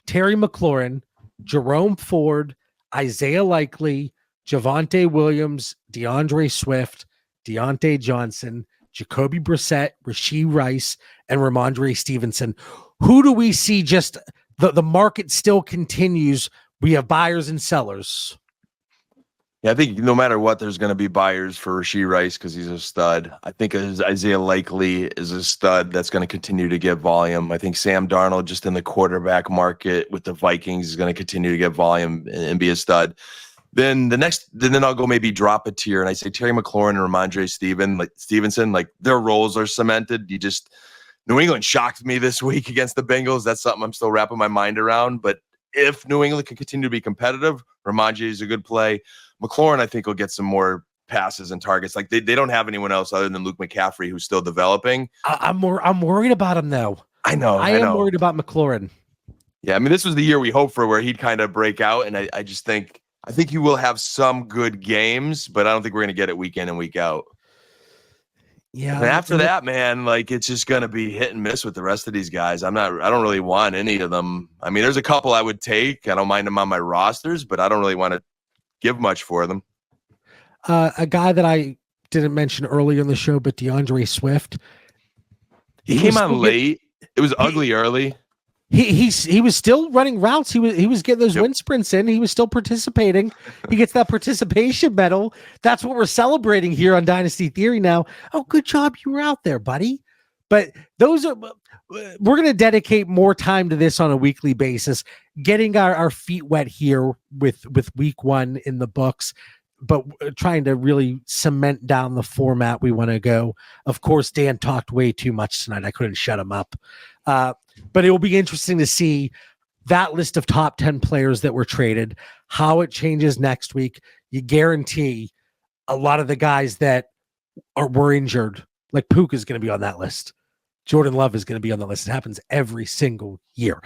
Terry McLaurin, Jerome Ford, Isaiah Likely, Javonte Williams, DeAndre Swift, Deontay Johnson, Jacoby Brissett, Rashee Rice, and Ramondre Stevenson. Who do we see just the market still continues? We have buyers and sellers. Yeah, I think no matter what, there's going to be buyers for Rashee Rice because he's a stud. I think Isaiah Likely is a stud that's going to continue to get volume. I think Sam Darnold, just in the quarterback market with the Vikings, is going to continue to get volume and be a stud. Then I'll go maybe drop a tier, and I say Terry McLaurin and Ramondre Stevenson, their roles are cemented. New England shocked me this week against the Bengals. That's something I'm still wrapping my mind around. But if New England can continue to be competitive, Ramondre is a good play. McLaurin, I think, will get some more passes and targets. They don't have anyone else other than Luke McCaffrey, who's still developing. I'm worried about him though. I know. I am worried about McLaurin. Yeah, this was the year we hoped for, where he'd kind of break out, and I just think he will have some good games, but I don't think we're going to get it week in and week out. Yeah. And after that, man, it's just going to be hit and miss with the rest of these guys. I don't really want any of them. There's a couple I would take. I don't mind them on my rosters, but I don't really want to give much for them. A guy that I didn't mention earlier in the show, but DeAndre Swift. He came on late. It was ugly early. He was still running routes. He was getting those wind sprints in. He was still participating. He gets that participation medal. That's what we're celebrating here on Dynasty Theory now. Oh, good job. You were out there, buddy. But we're going to dedicate more time to this on a weekly basis, getting our feet wet here with week 1 in the books. trying to really cement down the format we want to go. Of course, Dan talked way too much tonight. I couldn't shut him up. But it will be interesting to see that list of top 10 players that were traded, how it changes next week. You guarantee a lot of the guys that were injured, like Puka is going to be on that list. Jordan Love is going to be on the list. It happens every single year.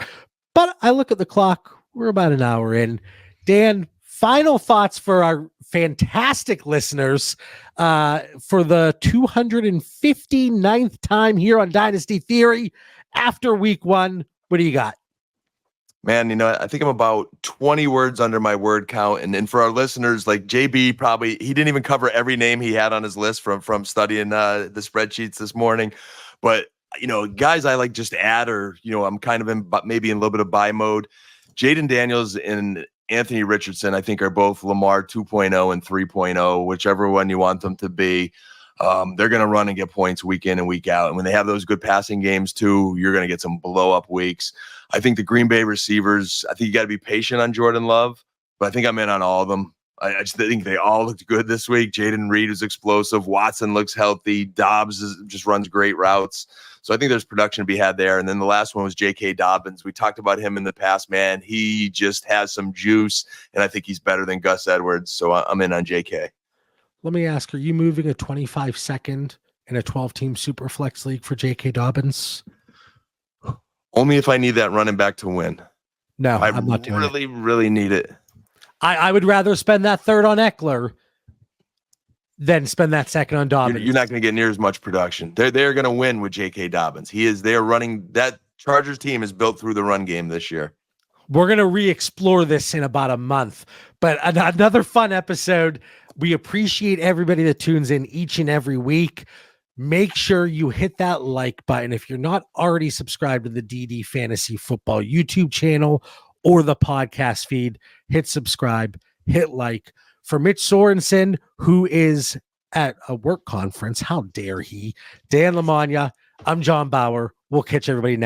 But I look at the clock. We're about an hour in. Dan, final thoughts for our fantastic listeners for the 259th time here on Dynasty Theory after week 1. What do you got? Man, I think I'm about 20 words under my word count. And for our listeners, like JB, probably he didn't even cover every name he had on his list from studying the spreadsheets this morning. But, guys I like just add, or, I'm kind of maybe in a little bit of buy mode. Jaden Daniels and Anthony Richardson, I think, are both Lamar 2.0 and 3.0, whichever one you want them to be. They're going to run and get points week in and week out. And when they have those good passing games too, you're going to get some blow up weeks. I think the Green Bay receivers, I think you got to be patient on Jordan Love, but I think I'm in on all of them. I just think they all looked good this week. Jaden Reed is explosive. Watson looks healthy. Dobbs just runs great routes. So I think there's production to be had there. And then the last one was J.K. Dobbins. We talked about him in the past, man. He just has some juice, and I think he's better than Gus Edwards. So I'm in on J.K. Let me ask, are you moving a 25-second in a 12-team super flex league for J.K. Dobbins? Only if I need that running back to win. No, I'm not doing it. Really need it. I would rather spend that third on Ekeler than spend that second on Dobbins. You're not going to get near as much production. They're going to win with J.K. Dobbins. They're running, that Chargers team is built through the run game this year. We're going to re-explore this in about a month, but another fun episode. We appreciate everybody that tunes in each and every week. Make sure you hit that like button. If you're not already subscribed to the DD Fantasy Football YouTube channel or the podcast feed, hit subscribe, hit like. For Mitch Sorensen, who is at a work conference, how dare he? Dan Lamagna, I'm John Bauer. We'll catch everybody next.